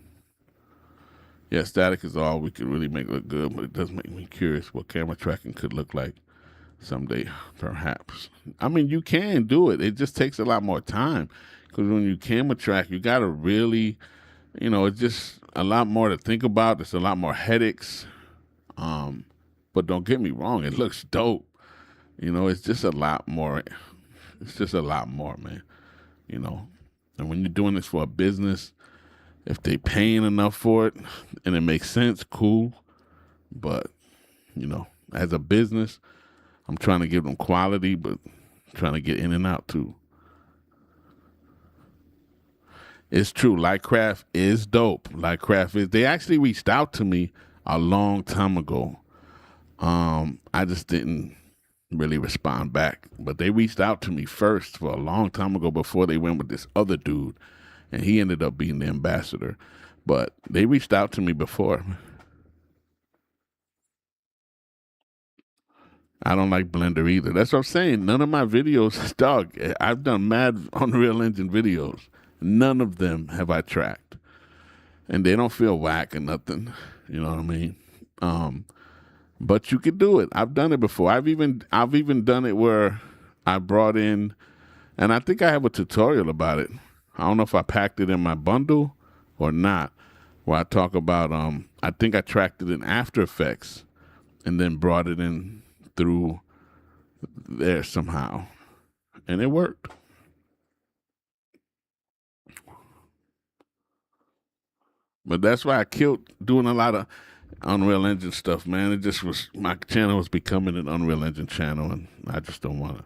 Yeah, static is all we could really make look good, but it does make me curious what camera tracking could look like someday, perhaps. I mean, you can do it. It just takes a lot more time because when you camera track, you got to really, it's just a lot more to think about. There's a lot more headaches. But don't get me wrong, it looks dope. It's just a lot more. It's just a lot more, man. And when you're doing this for a business, if they paying enough for it and it makes sense, cool. But, as a business, I'm trying to give them quality, but trying to get in and out too. It's true. Lightcraft is dope. They actually reached out to me a long time ago. I just didn't really respond back, but they reached out to me first for a long time ago before they went with this other dude, and he ended up being the ambassador. But they reached out to me before. I don't like Blender either. That's what I'm saying. None of my videos, dog, I've done mad Unreal Engine videos. None of them have I tracked. And they don't feel whack or nothing. You know what I mean? But you could do it. I've done it before. I've even done it where I brought in, and I think I have a tutorial about it. I don't know if I packed it in my bundle or not, where I talk about, I think I tracked it in After Effects and then brought it in through there somehow. And it worked. But that's why I killed doing a lot of Unreal Engine stuff, man. It just was, my channel was becoming an Unreal Engine channel, and I just don't want to.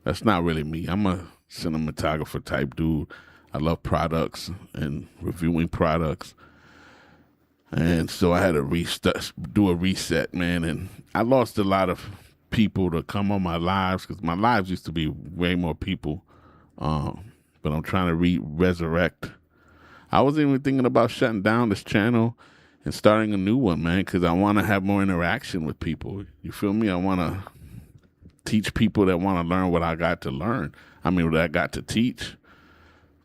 That's not really me. I'm a cinematographer type dude. I love products and reviewing products. And so I had to do a reset, man. And I lost a lot of people to come on my lives because my lives used to be way more people. But I'm trying to resurrect. I wasn't even thinking about shutting down this channel and starting a new one, man, because I want to have more interaction with people. You feel me? I want to teach people that want to learn what I got to learn. I mean, what I got to teach,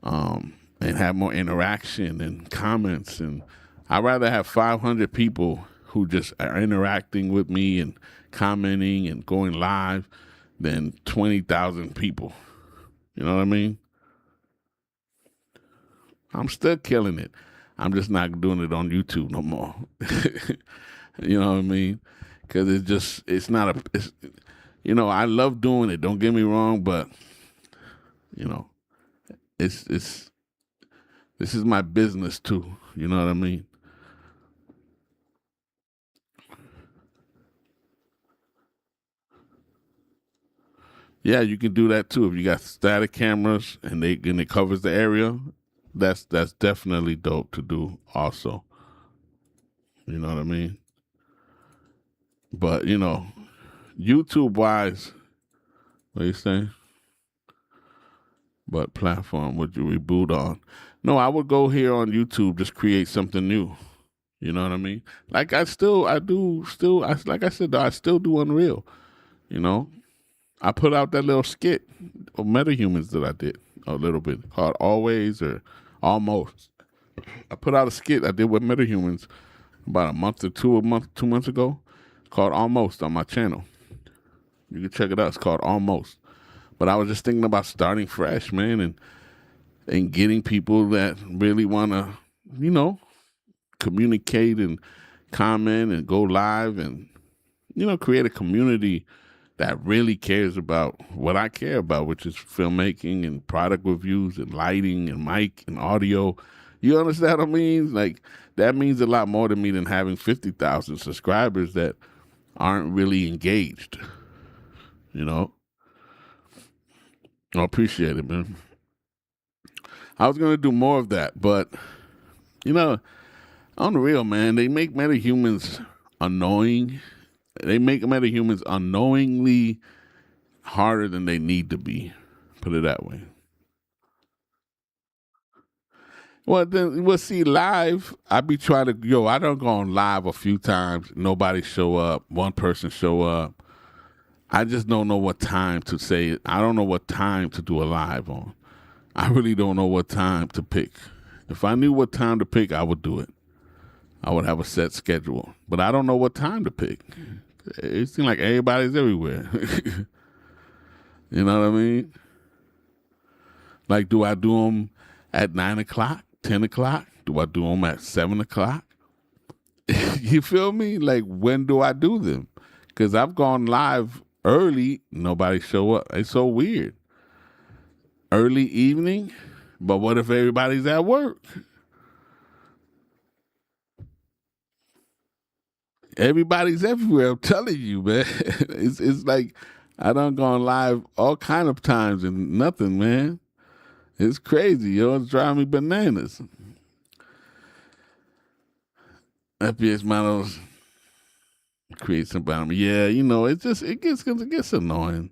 and have more interaction and comments. And I'd rather have 500 people who just are interacting with me and commenting and going live than 20,000 people. You know what I mean? I'm still killing it. I'm just not doing it on YouTube no more. You know what I mean? Because I love doing it. Don't get me wrong, but it's this is my business too. You know what I mean? Yeah, you can do that too if you got static cameras and it covers the area. That's definitely dope to do. Also, you know what I mean. But YouTube wise, what you saying? But platform would you reboot on? No, I would go here on YouTube, just create something new. You know what I mean? Like like I said, I still do Unreal. You know, I put out that little skit of MetaHumans that I did a little bit called Always or Almost. I put out a skit I did with MetaHumans about a 2 months ago called Almost on my channel. You can check it out. It's called Almost. But I was just thinking about starting fresh, man, and getting people that really want to, you know, communicate and comment and go live and, you know, create a community that really cares about what I care about, which is filmmaking and product reviews and lighting and mic and audio. You understand what I mean? Like, that means a lot more to me than having 50,000 subscribers that aren't really engaged, you know? I appreciate it, man. I was going to do more of that, but, you know, unreal, man. They make metahumans annoying. They make metahumans unknowingly harder than they need to be. Put it that way. Well, then we'll see live. I be trying to, I done gone live a few times. Nobody show up. One person show up. I just don't know what time to say it. I don't know what time to do a live on. I really don't know what time to pick. If I knew what time to pick, I would do it. I would have a set schedule. But I don't know what time to pick. It seems like everybody's everywhere. You know what I mean? Like, do I do them at 9 o'clock, 10 o'clock? Do I do them at 7 o'clock? You feel me? Like, when do I do them? Because I've gone live early, nobody show up. It's so weird. Early evening, but what if everybody's at work? Everybody's everywhere. I'm telling you, man. It's like I done gone live all kind of times and nothing, man. It's crazy, yo. It's driving me bananas. FPS models create some boundary. Yeah, you know, it gets annoying.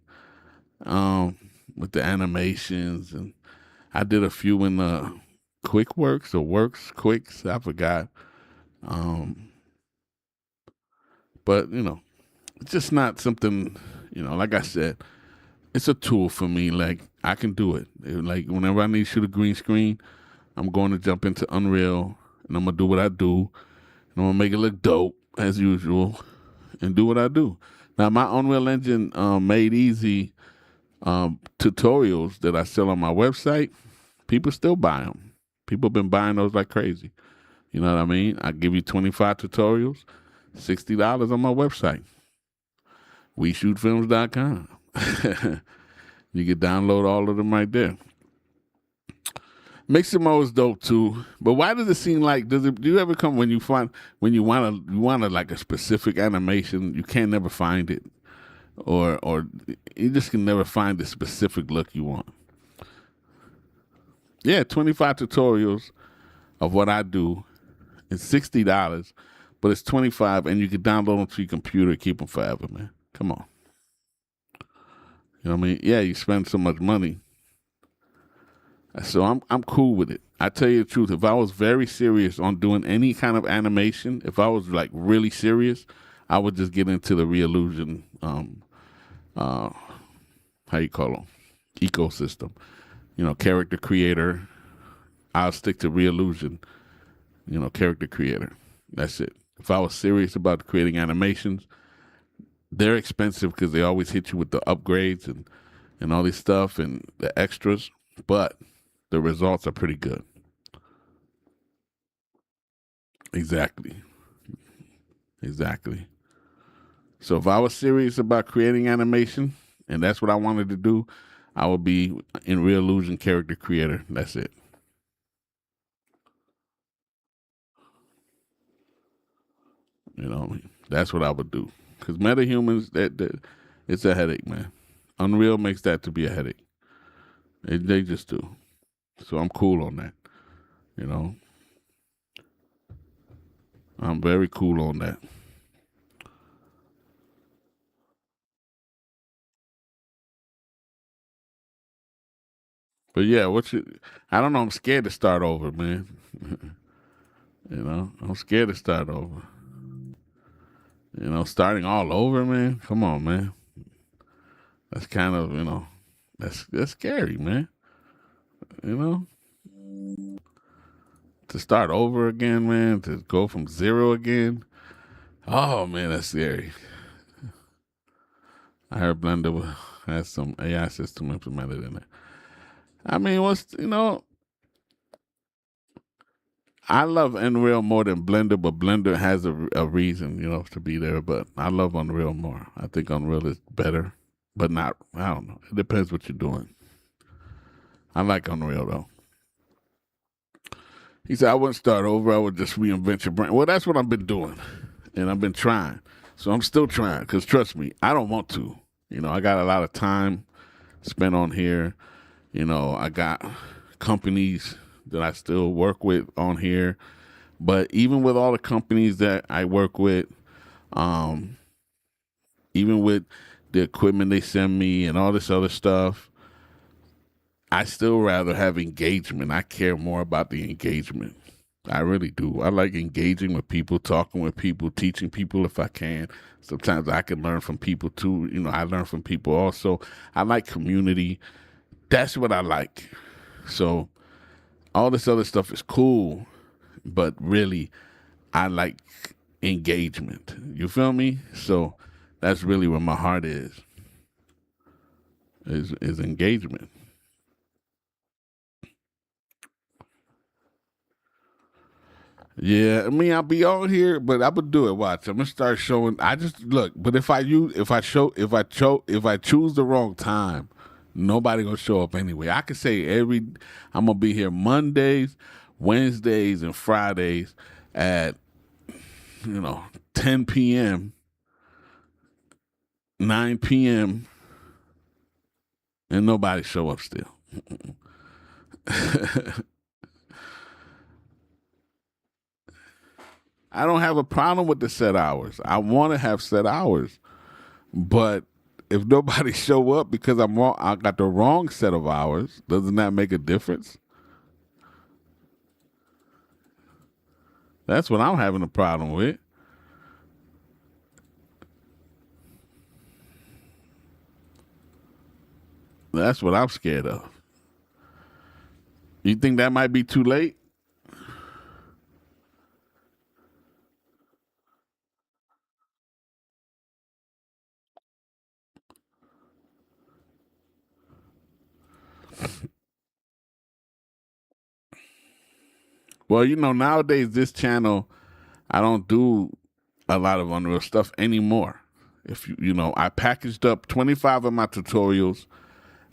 With the animations, and I did a few in the QuickWorks or Works Quicks. I forgot. But you know, it's just not something. You know, like I said, it's a tool for me. Like, I can do it. Like, whenever I need to shoot a green screen, I'm going to jump into Unreal and I'm gonna do what I do. And I'm gonna make it look dope as usual, and do what I do. Now, my Unreal Engine made easy tutorials that I sell on my website, people still buy them. People have been buying those like crazy. You know what I mean? I give you 25 tutorials, $60 on my website, WeShootFilms.com. You can download all of them right there. Mixamo is dope too, but why does it seem like do you ever come when you want like a specific animation, you can't never find it, or you just can never find the specific look you want? Yeah, 25 tutorials of what I do. It's $60, but it's 25, and you can download them to your computer and keep them forever, man. Come on. You know what I mean? Yeah, you spend so much money. So I'm cool with it. I tell you the truth, if I was very serious on doing any kind of animation, if I was like really serious, I would just get into the Reallusion, how you call them, ecosystem. You know, character creator. I'll stick to Reallusion. You know, character creator. That's it. If I was serious about creating animations, they're expensive because they always hit you with the upgrades and all this stuff and the extras, but the results are pretty good. Exactly. So if I was serious about creating animation, and that's what I wanted to do, I would be in Reallusion character creator. That's it. You know, that's what I would do. Because metahumans, that it's a headache, man. Unreal makes that to be a headache. They just do. So I'm cool on that. You know, I'm very cool on that. But yeah, I don't know. I'm scared to start over, man. You know, I'm scared to start over. You know, starting all over, man. Come on, man. That's kind of, that's scary, man. You know, to start over again, man. To go from zero again. Oh man, that's scary. I heard Blender. has some AI system implemented in it. I mean, I love Unreal more than Blender, but Blender has a reason, to be there. But I love Unreal more. I think Unreal is better, but not. I don't know. It depends what you're doing. I like Unreal though. He said I wouldn't start over. I would just reinvent your brain. Well, that's what I've been doing, and I've been trying. So I'm still trying because trust me, I don't want to. I got a lot of time spent on here. I got companies that I still work with on here. But even with all the companies that I work with, even with the equipment they send me and all this other stuff, I still rather have engagement. I care more about the engagement. I really do. I like engaging with people, talking with people, teaching people if I can. Sometimes I can learn from people too. I learn from people also. I like community. That's what I like. So all this other stuff is cool, but really I like engagement. You feel me? So that's really where my heart is engagement. Yeah, I mean, I'll be on here, but I'm gonna do it. Watch, I'm gonna start showing. I just look, but if I choose the wrong time, nobody gonna show up anyway. I could say I'm gonna be here Mondays, Wednesdays, and Fridays at 10 p.m., 9 p.m., and nobody show up still. I don't have a problem with the set hours. I want to have set hours, but if nobody show up because I'm wrong, I got the wrong set of hours. Doesn't that make a difference? That's what I'm having a problem with. That's what I'm scared of. You think that might be too late? Well, nowadays this channel, I don't do a lot of Unreal stuff anymore. If I packaged up 25 of my tutorials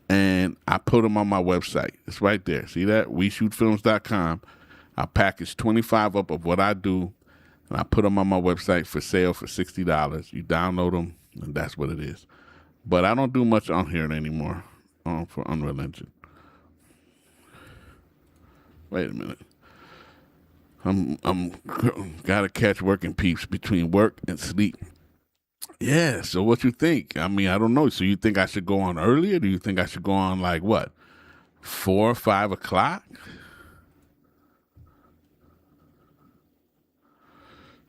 and I put them on my website. It's right there. See that? WeShootFilms.com. I packaged 25 up of what I do and I put them on my website for sale for $60. You download them and that's what it is. But I don't do much on here anymore for Unreal Engine. Wait a minute. I'm gotta catch working peeps between work and sleep. Yeah. So what you think? I mean, I don't know. So you think I should go on earlier? Do you think I should go on like what, 4 or 5 o'clock?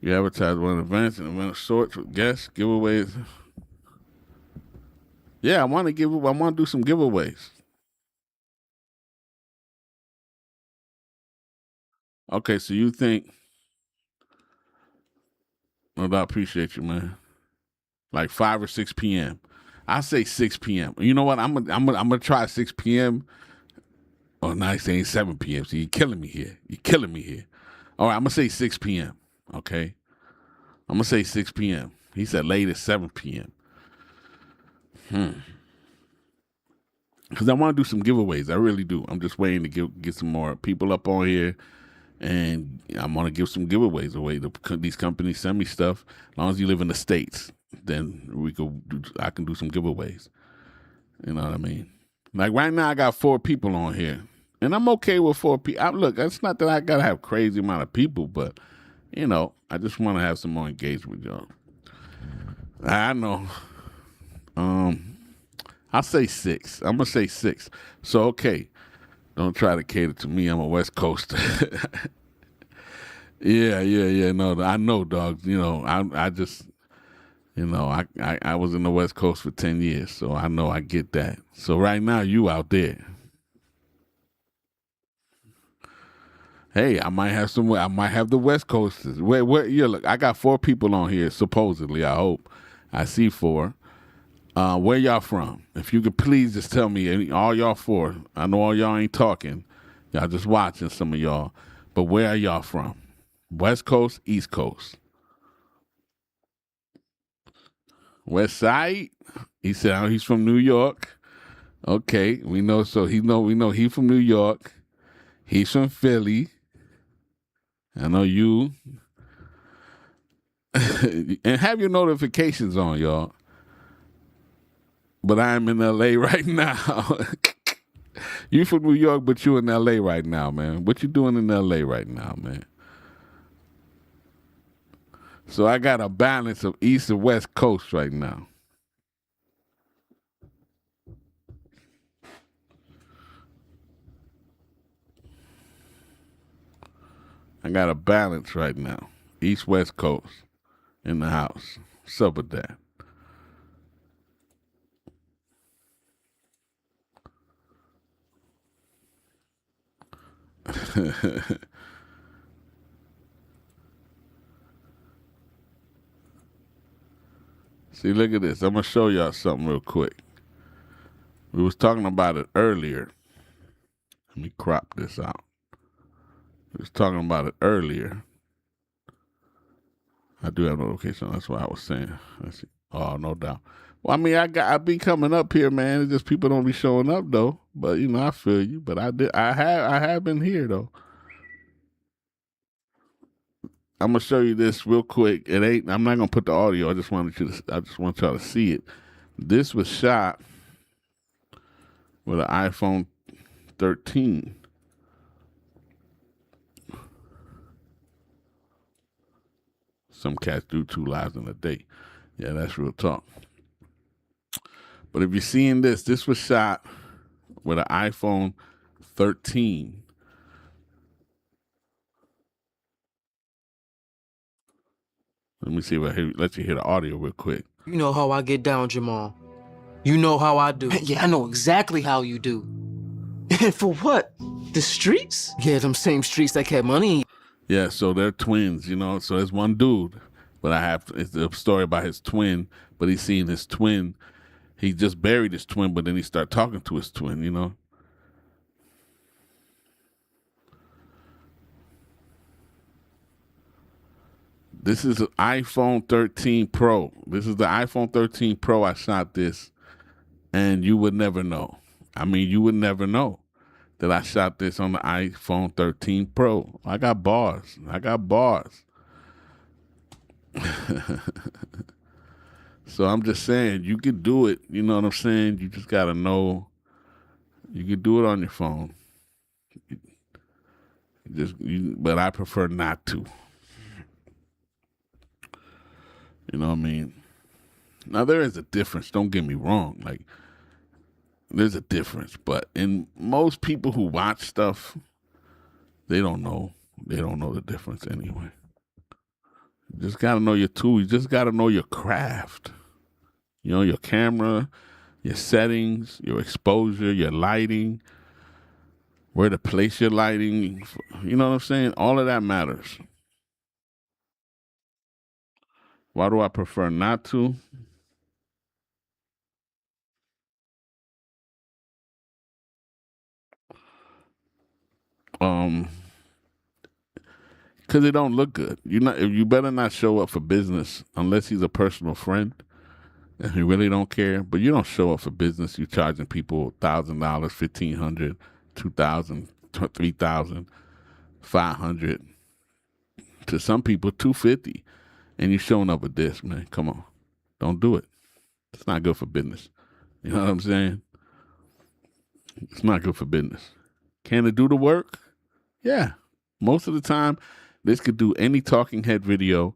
You advertise one events and event of sorts with guests, giveaways. Yeah, I want to do some giveaways. Okay, so you think? Well, I appreciate you, man. Like 5 or 6 p.m. I say 6 p.m. You know what? I'm gonna try 6 p.m. Oh, now he's saying 7 p.m. So you're killing me here. All right, I'm gonna say 6 p.m. Okay, I'm gonna say 6 p.m. He said latest 7 p.m. Because I want to do some giveaways. I really do. I'm just waiting to get some more people up on here, and I'm gonna give some giveaways away. These companies send me stuff. As long as you live in the States, then I can do some giveaways. You know what I mean? Like right now, I got 4 people on here, and I'm okay with 4 people. Look, it's not that I gotta have crazy amount of people, but I just want to have some more engagement, y'all. I know. I'll say 6. I'm gonna say 6. So okay, don't try to cater to me. I'm a West Coaster. Yeah. No, I know, dog. I just, I was in the West Coast for 10 years, so I know I get that. So right now, you out there. Hey, I might have some. I might have the West Coasters. Where? Yeah, look, I got 4 people on here supposedly. I hope. I see 4. Where y'all from? If you could please just tell me, all y'all four. I know all y'all ain't talking. Y'all just watching, some of y'all. But where are y'all from? West Coast, East Coast? West Side? He said he's from New York. Okay, we know. So we know he from New York. He's from Philly. I know you. And have your notifications on, y'all. But I'm in LA right now. You from New York, but you in LA right now, man. What you doing in LA right now, man? So I got a balance of East and West Coast right now. I got a balance right now. East, West Coast in the house. What's up with that? See, look at this. I'm going to show y'all something real quick. We was talking about it earlier. Let me crop this out. We was talking about it earlier. I do have notification. That's what I was saying. Let's see. Oh, no doubt. Well, I mean, I be coming up here, man. It's just people don't be showing up though. But you know, I feel you. But I have been here though. I'm gonna show you this real quick. It ain't. I'm not gonna put the audio. I just want y'all to see it. This was shot with an iPhone 13. Some cats do 2 lives in a day. Yeah, that's real talk. But if you're seeing this was shot with an iPhone 13. Let me see if let you hear the audio real quick. You know how I get down, Jamal. You know how I do. Yeah, I know exactly how you do. And for what? The streets? Yeah, them same streets that kept money. Yeah, so they're twins, you know. So there's one dude, but it's a story about his twin, but he's seen his twin. He just buried his twin, but then he started talking to his twin, you know. This is an iPhone 13 Pro. This is the iPhone 13 Pro. I shot this, and you would never know. I mean, you would never know that I shot this on the iPhone 13 Pro. I got bars. So I'm just saying, you could do it. You know what I'm saying? You just got to know. You could do it on your phone. But I prefer not to. You know what I mean? Now, there is a difference. Don't get me wrong. Like, there's a difference. But in most people who watch stuff, they don't know. They don't know the difference anyway. You just got to know your tool. You just got to know your craft. You know, your camera, your settings, your exposure, your lighting, where to place your lighting. You know what I'm saying? All of that matters. Why do I prefer not to? Because it don't look good. You better not show up for business unless he's a personal friend and he really don't care. But you don't show up for business. You charging people $1,000, $1,500, $2,000, $3,000, $500. To some people, $250, and you showing up with this, man. Come on, don't do it. It's not good for business. You know what I'm saying? It's not good for business. Can it do the work? Yeah. Most of the time, this could do any talking head video.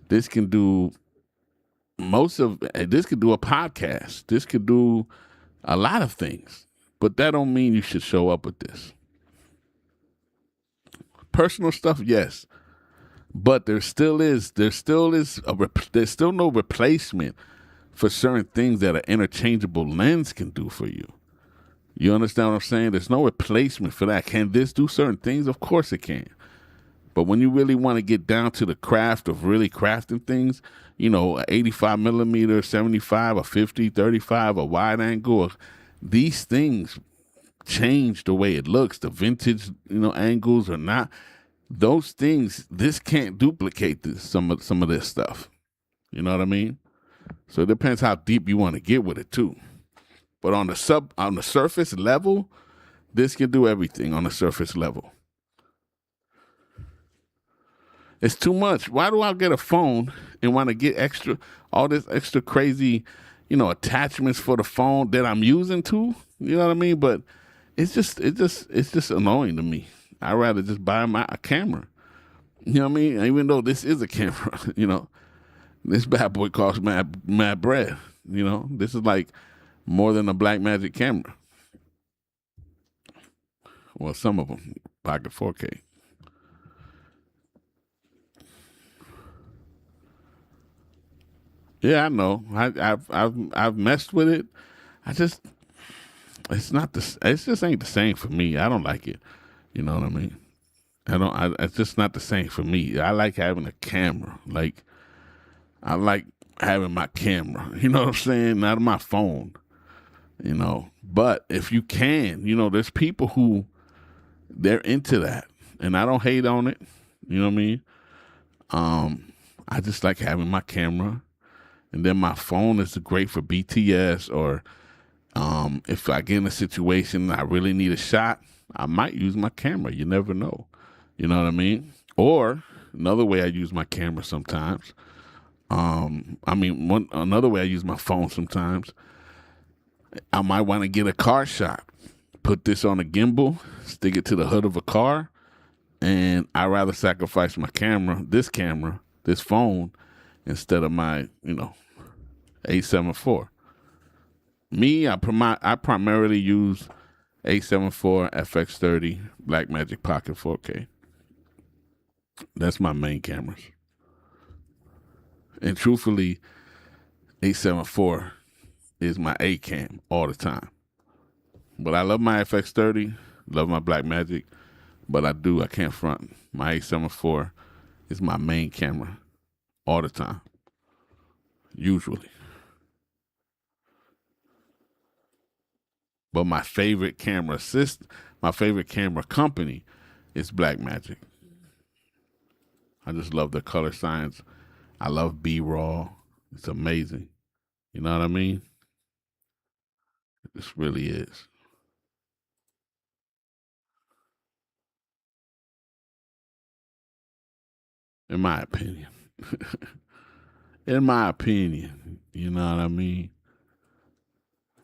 This can do this could do a podcast. This could do a lot of things. But that don't mean you should show up with this. Personal stuff, yes. But there's still no replacement for certain things that an interchangeable lens can do for you. You understand what I'm saying? There's no replacement for that. Can this do certain things? Of course it can. But when you really want to get down to the craft of really crafting things, a 85 millimeter, 75, a 50, 35, a wide angle. These things change the way it looks. The vintage, angles or not. Those things, this can't duplicate some of this stuff. You know what I mean? So it depends how deep you want to get with it too. But on the surface level, this can do everything on the surface level. It's too much. Why do I get a phone and want to get all this extra crazy, attachments for the phone that I'm using too? You know what I mean? But it's just annoying to me. I'd rather just buy a camera. You know what I mean? Even though this is a camera, this bad boy costs mad bread. This is like more than a Blackmagic camera. Well, some of them, Pocket 4K. Yeah, I know. I've messed with it. It's not it just ain't the same for me. I don't like it. You know what I mean? It's just not the same for me. I like having a camera. Like, I like having my camera. You know what I'm saying? Not my phone. But if you can, there's people who they're into that, and I don't hate on it. You know what I mean? I just like having my camera, and then my phone is great for BTS, or if I get in a situation I really need a shot, I might use my camera. You never know. You know what I mean? Or another way I use my camera sometimes. Another way I use my phone sometimes. I might want to get a car shot. Put this on a gimbal, stick it to the hood of a car, and I'd rather sacrifice my camera, this phone, instead of my, A7 IV. Me, I primarily use A7 IV, FX30, Blackmagic Pocket 4K. That's my main cameras. And truthfully, A7 IV is my A cam all the time. But I love my FX30, love my Blackmagic, but I can't front. My A7 IV is my main camera all the time, usually. But my favorite camera company is Blackmagic. I just love the color science. I love B-Raw. It's amazing. You know what I mean? This really is. In my opinion. In my opinion. You know what I mean?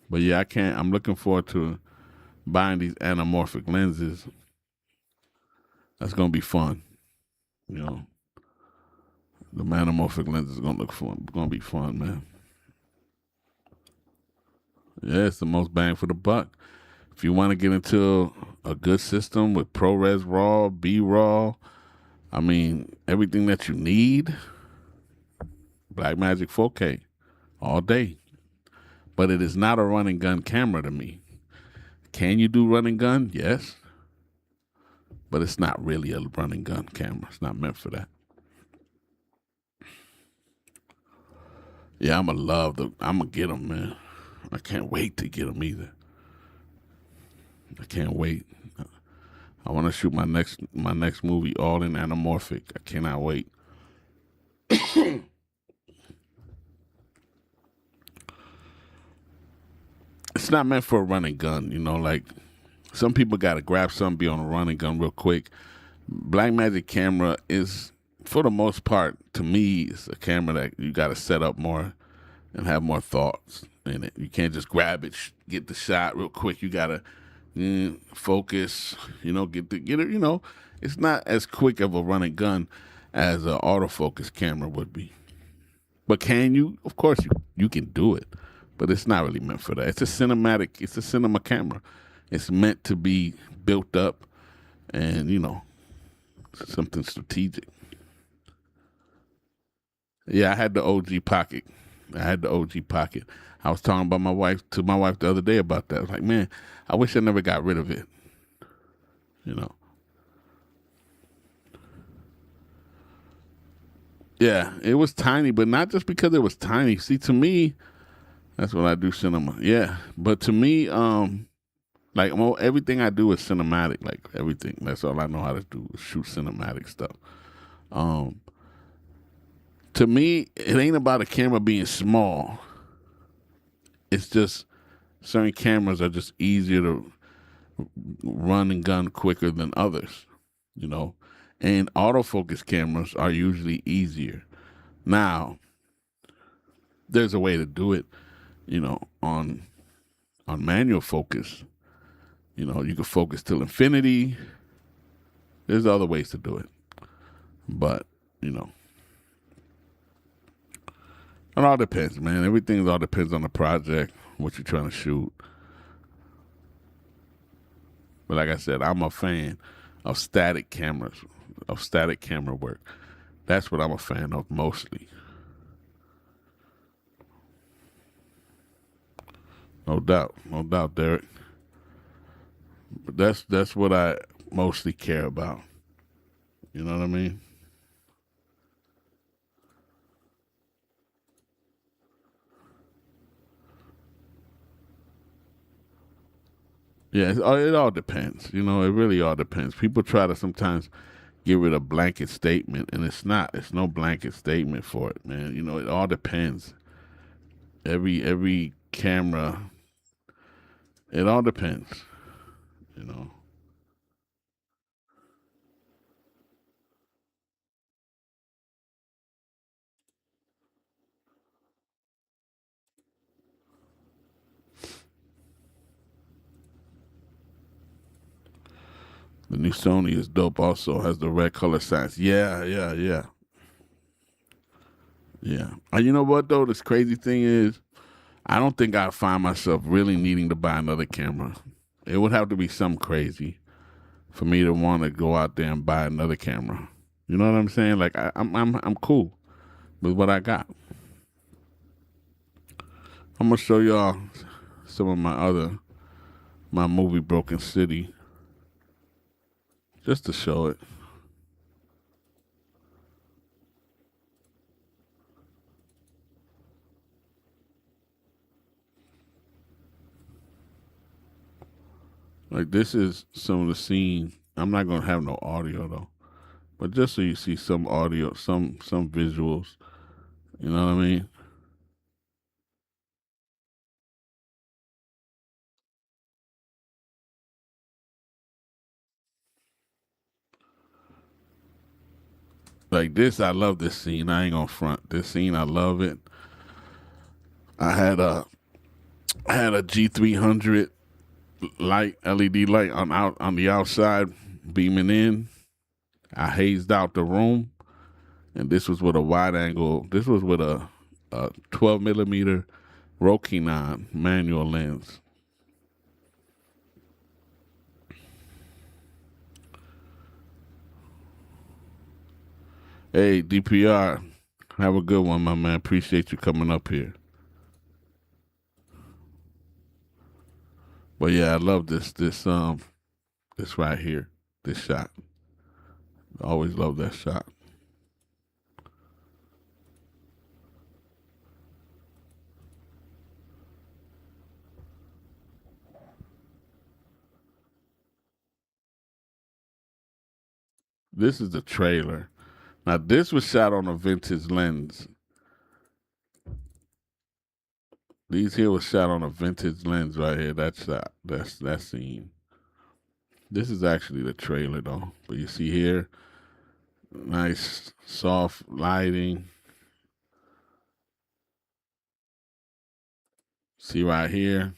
But yeah, I'm looking forward to buying these anamorphic lenses. That's going to be fun. The anamorphic lens is going to be fun, man. Yeah, it's the most bang for the buck. If you want to get into a good system with ProRes RAW, B-RAW, everything that you need, Blackmagic 4K all day. But it is not a run and gun camera to me. Can you do run and gun? Yes. But it's not really a run and gun camera. It's not meant for that. Yeah, I'm gonna get them, man. I can't wait to get them either. I can't wait. I want to shoot my next movie all in anamorphic. I cannot wait. It's not meant for a run and gun, like some people got to grab something, be on a run and gun real quick. Blackmagic camera is, for the most part, to me, it's a camera that you got to set up more and have more thoughts in it. You can't just grab it, get the shot real quick. You got to focus, get it, it's not as quick of a run and gun as an autofocus camera would be. But can you? Of course you can do it, but it's not really meant for that. It's a cinema camera. It's meant to be built up and, something strategic. Yeah, I had the OG Pocket. I was talking about my wife the other day about that. I was like, man, I wish I never got rid of it. Yeah, it was tiny, but not just because it was tiny. See, to me, that's what I do cinema. Yeah, but to me, like everything I do is cinematic. Like everything. That's all I know how to do is shoot cinematic stuff. Um, to me, it ain't about a camera being small. It's just certain cameras are just easier to run and gun quicker than others, you know. And autofocus cameras are usually easier. Now, there's a way to do it, you know, on manual focus. You know, you can focus till infinity. There's other ways to do it. But, you know, it all depends, man. Everything all depends on the project, what you're trying to shoot. But like I said, I'm a fan of static cameras, of static camera work. That's what I'm a fan of mostly. No doubt, Derek. But that's what I mostly care about. You know what I mean? Yeah, it all depends. You know, it really all depends. People try to sometimes give it a blanket statement, and it's not. It's no blanket statement for it, man. You know, it all depends. Every camera, it all depends. You know. The new Sony is dope. Also has the red color signs. Yeah. You know what though? This crazy thing is, I don't think I find myself really needing to buy another camera. It would have to be something crazy for me to want to go out there and buy another camera. You know what I'm saying? Like I'm cool with what I got. I'm gonna show y'all some of my movie Broken City, just to show it. Like this is some of the scenes. I'm not gonna have no audio though, but just so you see some audio, some visuals. You know what I mean? Like this, I love this scene. I ain't gonna front. This scene, I love it. I had a G300 light, LED light on the outside beaming in. I hazed out the room, and this was with a wide angle. This was with a 12 millimeter Rokinon manual lens. Hey, DPR, have a good one, my man. Appreciate you coming up here. But yeah, I love this right here, this shot. I always love that shot. This is the trailer. Now this was shot on a vintage lens. These here was shot on a vintage lens right here. That shot. That's that scene. This is actually the trailer though. But you see here, nice soft lighting. See right here.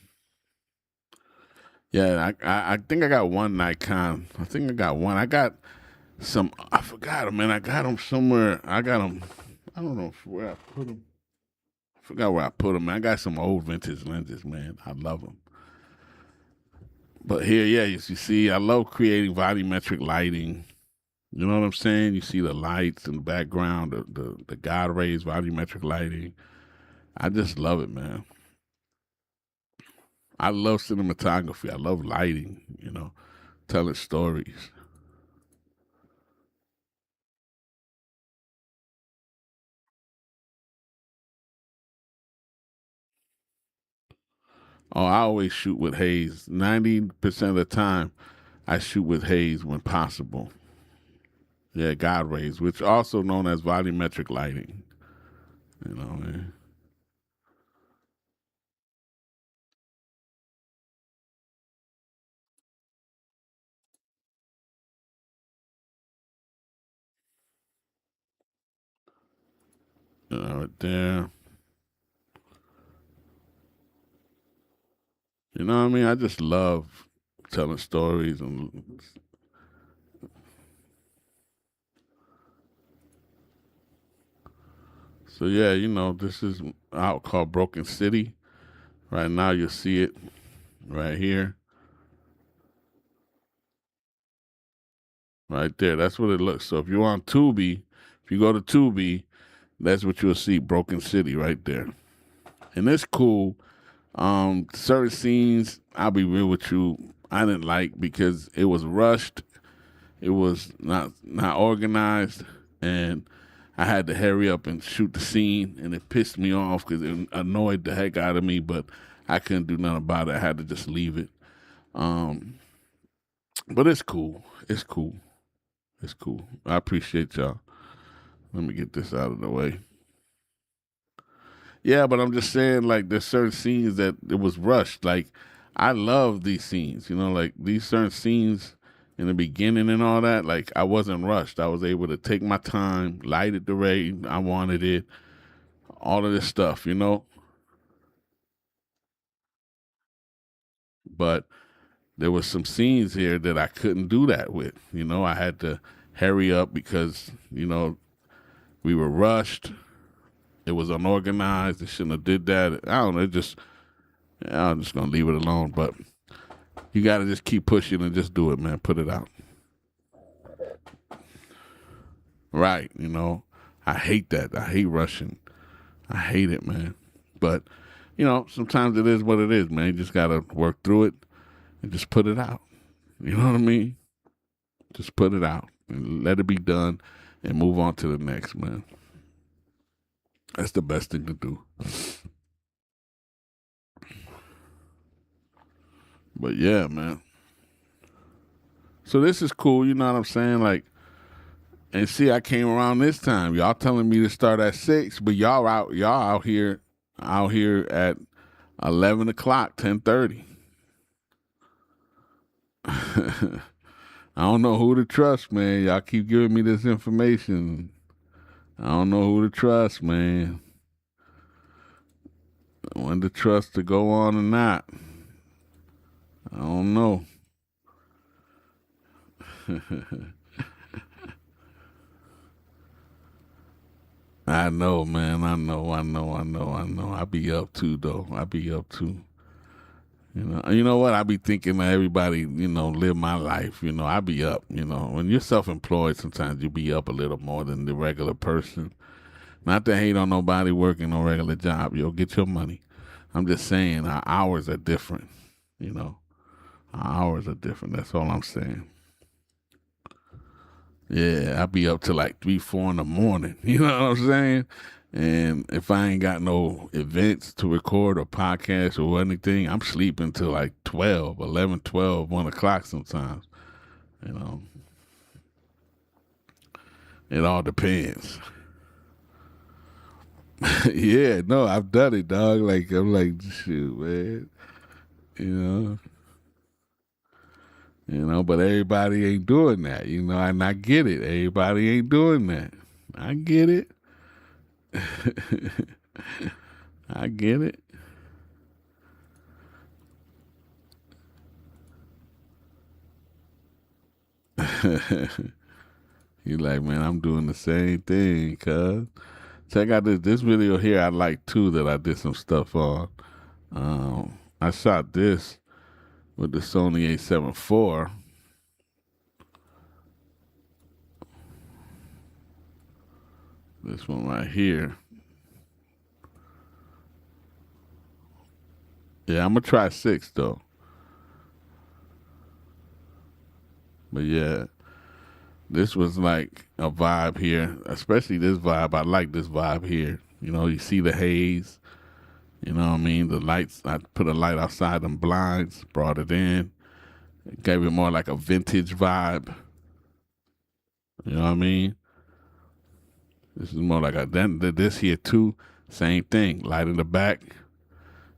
Yeah, I think I got one Nikon. I think I got one. I got some. I forgot them, man. I got them somewhere. I got them. I don't know where I put them. I forgot where I put them. I got some old vintage lenses, man. I love them. But here, yeah, you see, I love creating volumetric lighting. You know what I'm saying? You see the lights in the background, the God rays, volumetric lighting. I just love it, man. I love cinematography. I love lighting, you know, telling stories. Oh, I always shoot with haze. 90% of the time, I shoot with haze when possible. Yeah, God rays, which also known as volumetric lighting. You know, man. Right there. You know what I mean? I just love telling stories and so yeah, you know, this is out called Broken City. Right now you'll see it right here. Right there. That's what it looks. So if you're on Tubi, if you go to Tubi, that's what you'll see, Broken City right there. And it's cool. Certain scenes, I'll be real with you, I didn't like because it was rushed. It was not organized, and I had to hurry up and shoot the scene, and it pissed me off because it annoyed the heck out of me. But I couldn't do nothing about it. I had to just leave it. Um, but it's cool. It's cool. It's cool. I appreciate y'all. Let me get this out of the way. Yeah, but I'm just saying, like, there's certain scenes that it was rushed. Like, I love these scenes, you know, like these certain scenes in the beginning and all that. Like, I wasn't rushed. I was able to take my time, light it the way I wanted it, all of this stuff, you know. But there was some scenes here that I couldn't do that with. You know, I had to hurry up because, you know, we were rushed. It was unorganized. They shouldn't have did that. I don't know. I'm just gonna leave it alone. But you got to just keep pushing and just do it, man. Put it out. Right. You know, I hate that. I hate rushing. I hate it, man. But, you know, sometimes it is what it is, man. You just got to work through it and just put it out. You know what I mean? Just put it out and let it be done and move on to the next, man. That's the best thing to do. But yeah, man. So this is cool, you know what I'm saying? Like, and see, I came around this time. Y'all telling me to start at 6, but y'all out here at 11 o'clock, 10:30. I don't know who to trust, man. Y'all keep giving me this information. I don't know who to trust, man. When to trust to go on or not. I don't know. I know, man. I know. I be up too, though. I be up too. You know what? I be thinking that everybody, you know, live my life. You know, I be up. You know, when you're self-employed, sometimes you be up a little more than the regular person. Not to hate on nobody working a regular job. Yo, get your money. I'm just saying our hours are different. You know, our hours are different. That's all I'm saying. Yeah, I be up till like 3, 4 in the morning. You know what I'm saying? And if I ain't got no events to record or podcast or anything, I'm sleeping till like 12, 11, 12, 1 o'clock sometimes. You know, it all depends. Yeah, no, I've done it, dog. Like, I'm like, shoot, man. You know, but everybody ain't doing that, you know, and I get it. Everybody ain't doing that. I get it. I get it. You like, man, I'm doing the same thing, cuz. Check out this video here I like too that I did some stuff on. I shot this with the Sony A7 IV. This one right here. Yeah, I'm gonna try 6 though. But yeah, this was like a vibe here, especially this vibe. I like this vibe here. You know, you see the haze. You know what I mean? The lights, I put a light outside them blinds, brought it in. It gave it more like a vintage vibe. You know what I mean? This is more like this here too. Same thing. Light in the back,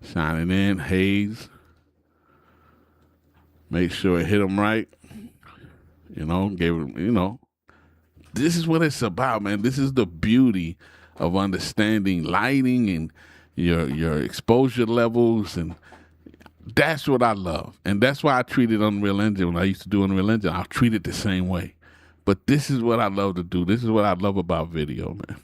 shining in, haze. Make sure it hit them right. You know, gave it, this is what it's about, man. This is the beauty of understanding lighting and your exposure levels, and that's what I love. And that's why I treated Unreal Engine when I used to do Unreal Engine. I treat it the same way. But this is what I love to do. This is what I love about video, man.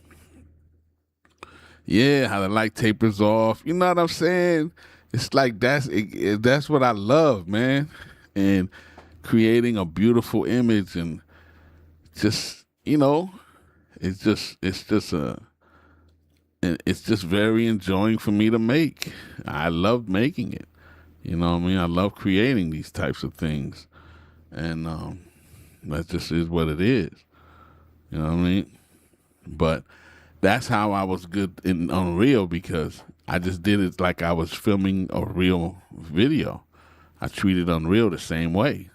Yeah, how the light tapers off. You know what I'm saying? It's like that's what I love, man. And creating a beautiful image, and just, it's just very enjoying for me to make. I love making it. You know what I mean? I love creating these types of things. And that just is what it is. You know what I mean? But that's how I was good in Unreal, because I just did it like I was filming a real video. I treated Unreal the same way.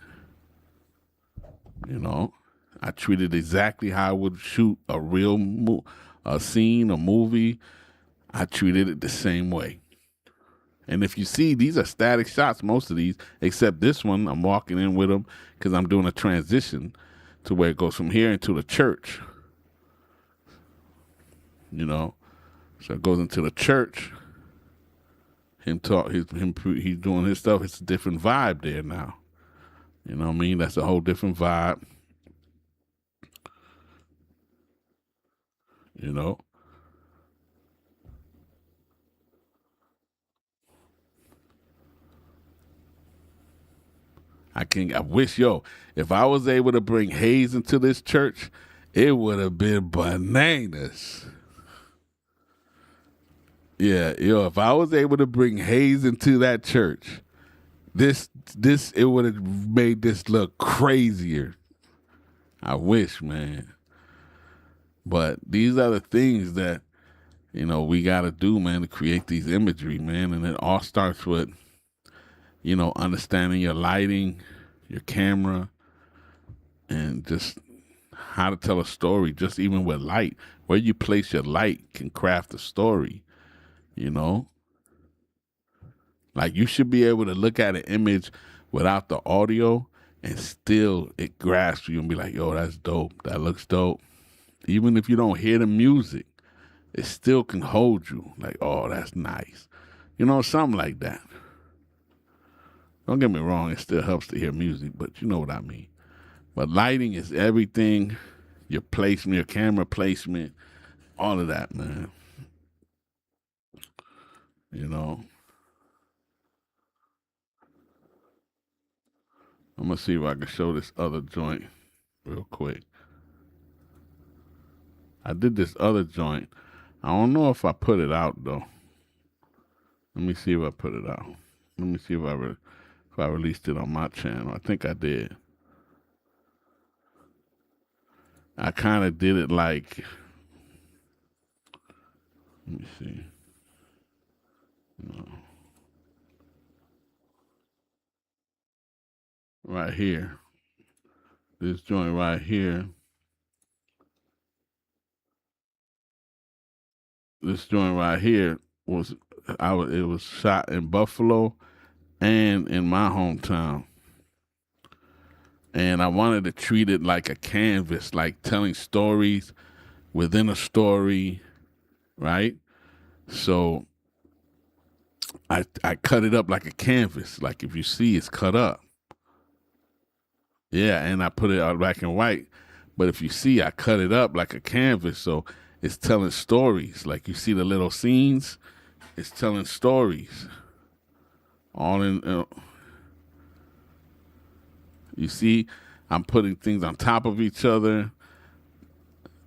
I treated exactly how I would shoot a real a scene, a movie. I treated it the same way. And if you see, these are static shots, most of these, except this one. I'm walking in with them because I'm doing a transition to where it goes from here into the church. So it goes into the church. He's doing his stuff. It's a different vibe there now. You know what I mean? That's a whole different vibe. I wish, if I was able to bring haze into this church, it would have been bananas. Yeah, if I was able to bring haze into that church, it would have made this look crazier. I wish, man. But these are the things that, we got to do, man, to create these imagery, man. And it all starts with, understanding your lighting, your camera, and just how to tell a story, just even with light. Where you place your light can craft a story, Like, you should be able to look at an image without the audio and still it grasps you and be like, yo, that's dope. That looks dope. Even if you don't hear the music, it still can hold you. Like, oh, that's nice. Something like that. Don't get me wrong, it still helps to hear music, but you know what I mean. But lighting is everything. Your placement, your camera placement, all of that, man. I'm going to see if I can show this other joint real quick. I did this other joint. I don't know if I put it out, though. Let me see if I put it out. Let me see if I released it on my channel. I think I did. I kind of did it like, let me see. No. Right here. This joint right here. This joint right here it was shot in Buffalo and in my hometown. And I wanted to treat it like a canvas, like telling stories within a story, right? So I cut it up like a canvas. Like, if you see, it's cut up. Yeah, and I put it out black and white. But if you see, I cut it up like a canvas. So it's telling stories. Like, you see the little scenes, it's telling stories. All in, you see, I'm putting things on top of each other.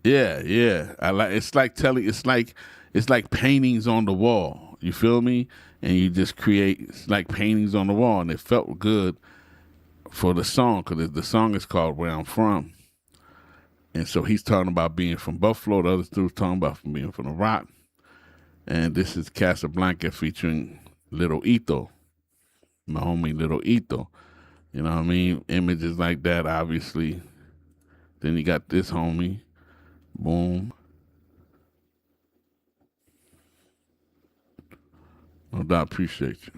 Yeah. It's like paintings on the wall. You feel me? And you just create, it's like paintings on the wall, and it felt good for the song, because the song is called Where I'm From. And so he's talking about being from Buffalo. The other dude's talking about being from the Rock. And this is Casablanca featuring Little Ito, my homie Little Ito. You know what I mean? Images like that, obviously. Then you got this homie. Boom. No doubt, appreciate you.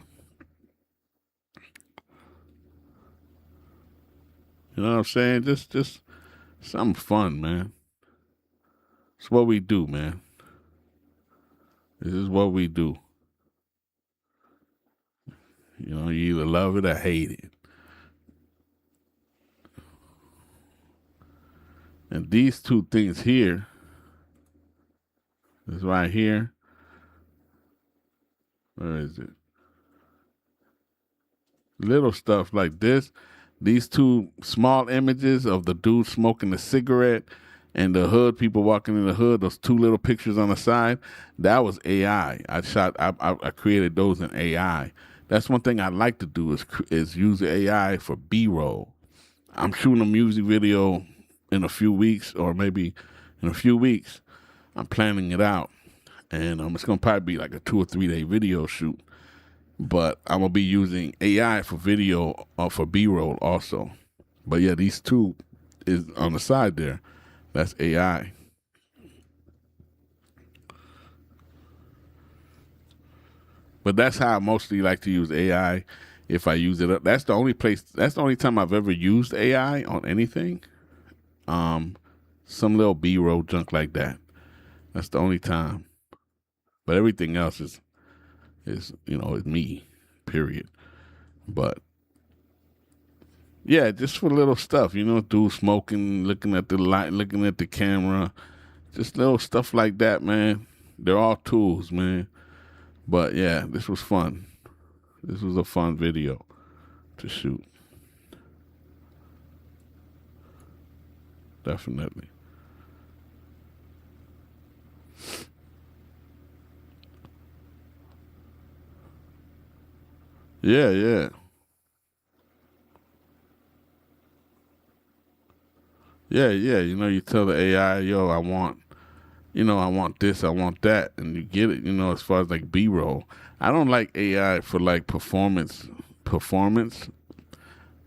You know what I'm saying? Just something fun, man. It's what we do, man. This is what we do. You know, you either love it or hate it. And these two things here, this right here, where is it? Little stuff like this. These two small images of the dude smoking a cigarette and the hood, people walking in the hood, those two little pictures on the side, that was AI. I created those in AI. That's one thing I like to do is use AI for B-roll. I'm shooting a music video in a few weeks, or maybe in a few weeks. I'm planning it out. And it's going to probably be like a 2 or 3 day video shoot. But I'm going to be using AI for video or for B-roll also. But yeah, these two is on the side there. That's AI. But that's how I mostly like to use AI if I use it. That's the only time I've ever used AI on anything. Some little B-roll junk like that. That's the only time. But everything else is me, period. But yeah, just for little stuff, dude smoking, looking at the light, looking at the camera, just little stuff like that, man. They're all tools, man. But yeah, this was fun. This was a fun video to shoot. Definitely. Yeah, yeah. Yeah, yeah. You tell the AI, yo, I want this, I want that, and you get it, as far as like B-roll. I don't like AI for like performance.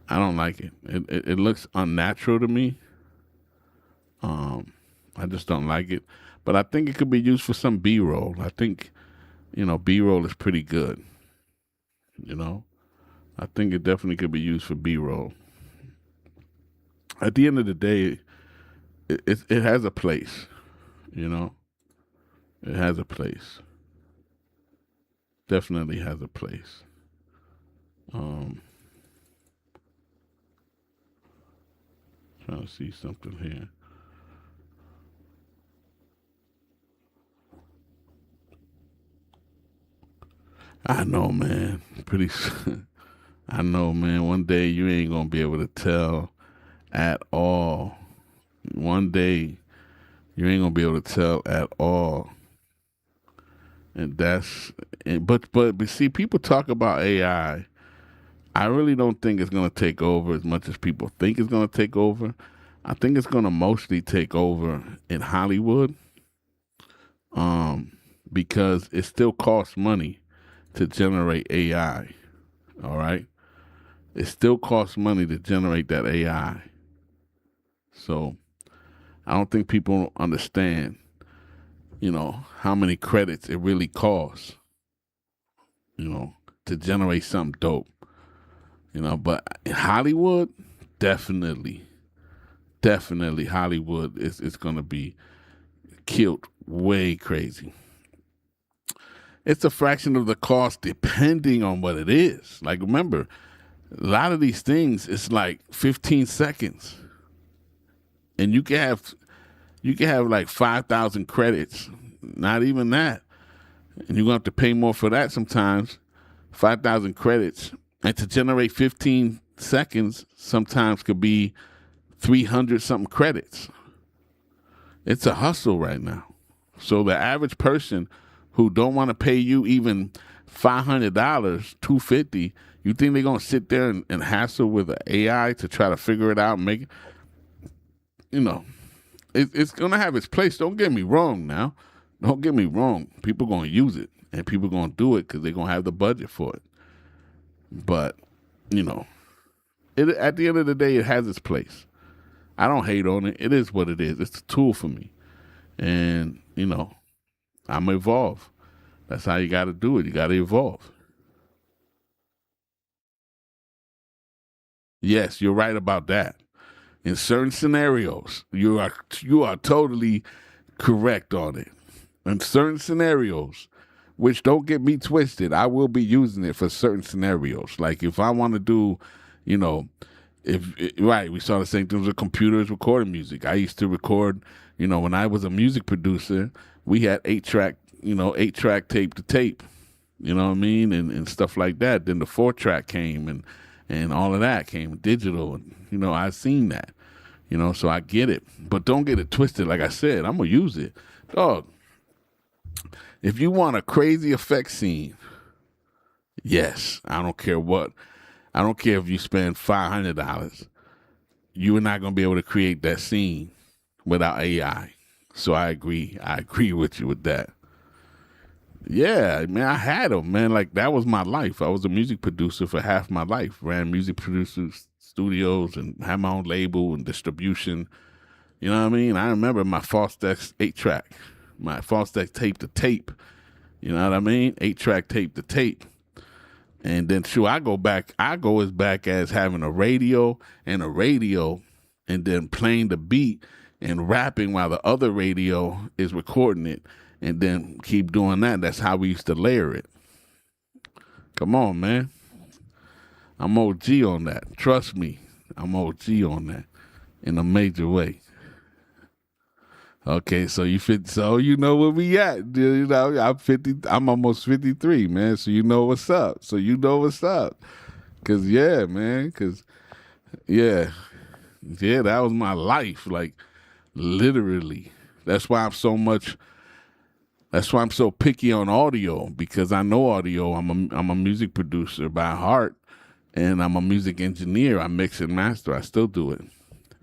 I don't like it. It looks unnatural to me. I just don't like it. But I think it could be used for some B-roll. I think, B-roll is pretty good. I think it definitely could be used for B-roll. At the end of the day, it has a place. It has a place. Definitely has a place. Trying to see something here. I know, man. I know, man. One day you ain't gonna be able to tell at all. One day you ain't gonna be able to tell at all. But see, people talk about AI. I really don't think it's gonna take over as much as people think it's gonna take over. I think it's gonna mostly take over in Hollywood, because it still costs money to generate AI. All right, it still costs money to generate that AI. So I don't think people understand, how many credits it really costs, to generate something dope. But in Hollywood, definitely Hollywood is going to be killed way crazy. It's a fraction of the cost depending on what it is. Like, remember, a lot of these things, it's like 15 seconds. And you can have like 5,000 credits, not even that. And you're going to have to pay more for that sometimes, 5,000 credits. And to generate 15 seconds sometimes could be 300 something credits. It's a hustle right now. So the average person who don't want to pay you even $500, $250, you think they're going to sit there and hassle with an AI to try to figure it out and make it? It's going to have its place. Don't get me wrong now. Don't get me wrong. People going to use it and people going to do it because they're going to have the budget for it. But, you know, at the end of the day, it has its place. I don't hate on it. It is what it is. It's a tool for me. And, you know, I'm evolve. That's how you got to do it. You got to evolve. Yes, you're right about that. In certain scenarios, you are totally correct on it. In certain scenarios, which don't get me twisted, I will be using it for certain scenarios. Like if I want to do, you know, right, we saw the same things with computers recording music. I used to record, you know, when I was a music producer, we had 8-track, 8-track tape to tape, you know what I mean, and stuff like that. Then the 4-track came and all of that came digital, and you know, I've seen that, you know, so I get it, but don't get it twisted. Like I said, I'm gonna use it, dog. If you want a crazy effect scene, yes, I don't care what. I don't care if you spend $500. You are not going to be able to create that scene without AI. So I agree. I agree with you with that. Yeah, man, I had them, man. Like, that was my life. I was a music producer for half my life. Ran music producers, studios, and had my own label and distribution. You know what I mean? I remember my Fostex 8-track, my Fostex tape to tape. You know what I mean? 8-track tape to tape. And then, I go as back as having a radio, and then playing the beat and rapping while the other radio is recording it, and then keep doing that. That's how we used to layer it. Come on, man. I'm OG on that. Trust me, I'm OG on that in a major way. Okay, so you know where we at. You know, I'm almost 53, man. So you know what's up. Cause yeah, man. Yeah, that was my life. Like literally. That's why I'm so picky on audio, because I know audio. I'm a music producer by heart, and I'm a music engineer. I mix and master. I still do it.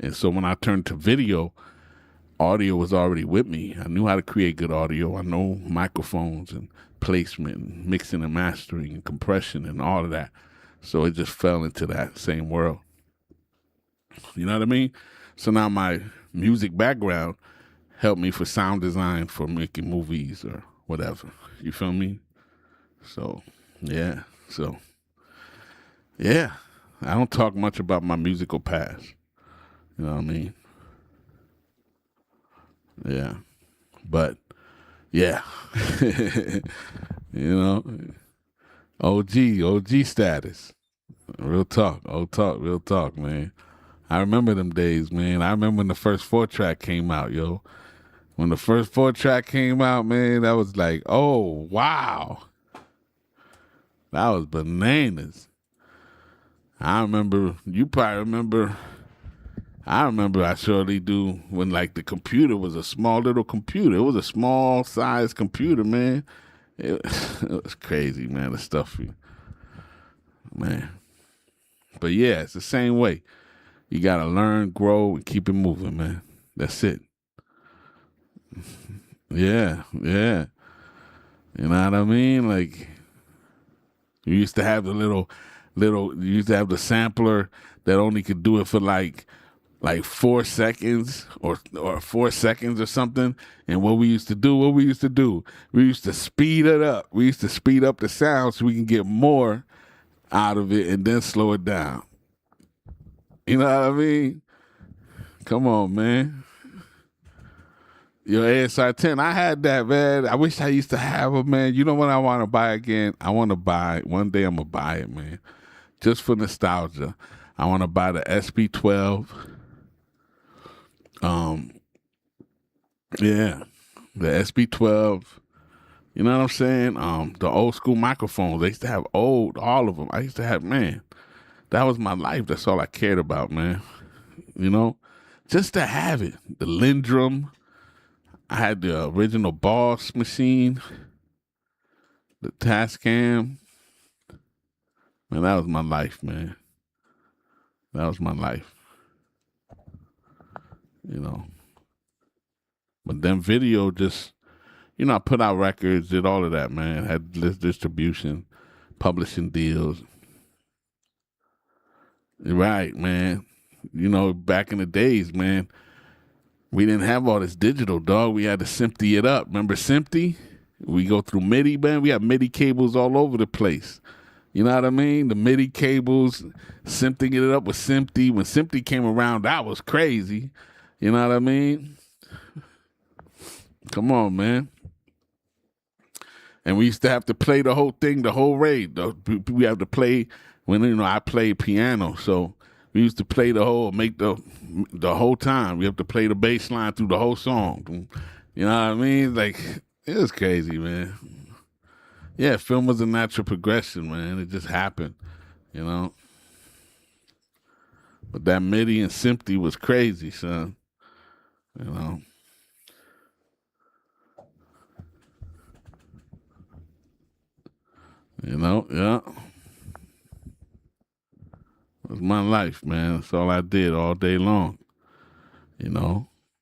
And so when I turned to video, audio was already with me. I knew how to create good audio. I know microphones and placement and mixing and mastering and compression and all of that. So it just fell into that same world. You know what I mean? So now my music background helped me for sound design for making movies or whatever. You feel me? So, yeah. I don't talk much about my musical past. You know what I mean? Yeah. But, yeah. You know, OG status. Real talk, man. I remember them days, man. I remember when the first 4-track came out, yo. When the first 4-track came out, man, that was like, oh, wow. That was bananas. I remember, you probably remember, I surely do, when like the computer was a small little computer. It was a small size computer, man. It was crazy, man, the stuff, man. But yeah, it's the same way. You got to learn, grow, and keep it moving, man. That's it. Yeah. You know what I mean? Like, you used to have the you used to have the sampler that only could do it for like 4 seconds or 4 seconds or something. And what we used to do, we used to speed it up. We used to speed up the sound so we can get more out of it and then slow it down. You know what I mean? Come on, man. Your ASR 10, I had that, man. I wish I used to have it, man. You know what I want to buy again? I want to buy, one day I'm going to buy it, man. Just for nostalgia. I want to buy the SP12. Yeah, the SP12. You know what I'm saying? The old school microphones. They used to have all of them. I used to have, man, that was my life. That's all I cared about, man. You know, just to have it. The Lindrum. I had the original Boss machine. The Tascam. Man, that was my life, man. That was my life. You know. But then video just I put out records, did all of that, man. Had list distribution, publishing deals. Right, man. Back in the days, man, we didn't have all this digital, dog. We had to SMPTE it up. Remember SMPTE? We go through MIDI, man. We have MIDI cables all over the place. You know what I mean? The MIDI cables, SMPTEing it up with SMPTE. When SMPTE came around, that was crazy. You know what I mean? Come on, man. And we used to have to play the whole thing, the whole raid. We have to play when I played piano, so we used to play make the whole time. We have to play the bass line through the whole song. You know what I mean? Like, it was crazy, man. Yeah, film was a natural progression, man. It just happened, you know. But that MIDI and SMPTE was crazy, son. You know. Yeah. It was my life, man. That's all I did all day long.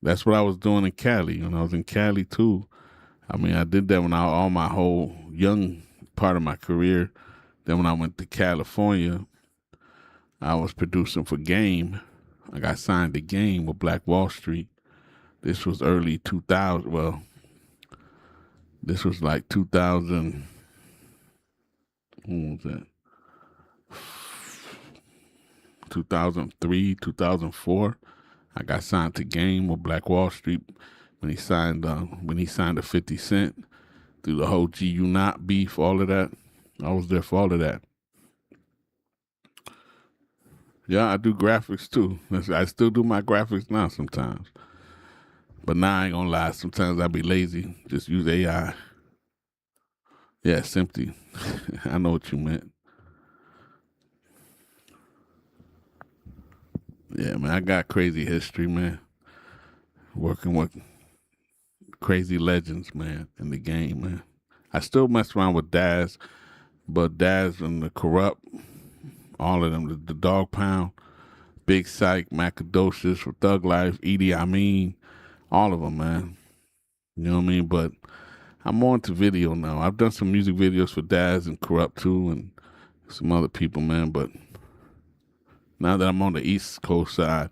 That's what I was doing in Cali. When I was in Cali too. I mean, I did that all my whole young part of my career. Then when I went to California, I was producing for Game. I got signed to Game with Black Wall Street. This was early 2000. Well, this was like 2000. When was that? 2003, 2004. I got signed to Game with Black Wall Street when he signed to 50 Cent through the whole GU Not beef, all of that. I was there for all of that. Yeah, I do graphics too. I still do my graphics now sometimes. But now I ain't gonna lie, sometimes I be lazy. Just use AI. Yeah, SMPTE. I know what you meant. Yeah, man, I got crazy history, man. Working with crazy legends, man, in the game, man. I still mess around with Daz, but Daz and the Corrupt, all of them, the Dog Pound, Big Psych, Macadocious, for Thug Life, Edie Amin, all of them, man. You know what I mean? But I'm on to video now. I've done some music videos for Daz and Corrupt too, and some other people, man. But now that I'm on the East Coast side,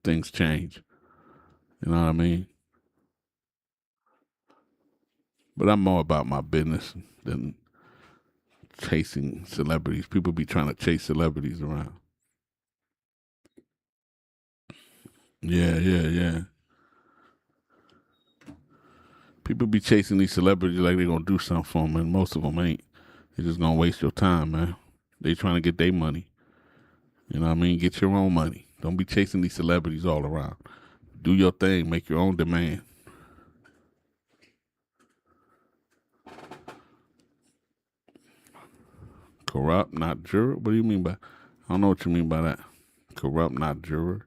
things change. You know what I mean? But I'm more about my business than chasing celebrities. People be trying to chase celebrities around. Yeah. People be chasing these celebrities like they gonna do something for them, and most of them ain't. They just gonna waste your time, man. They trying to get their money. You know what I mean? Get your own money. Don't be chasing these celebrities all around. Do your thing. Make your own demand. Corrupt, not juror? What do you mean by? I don't know what you mean by that. Corrupt, not juror.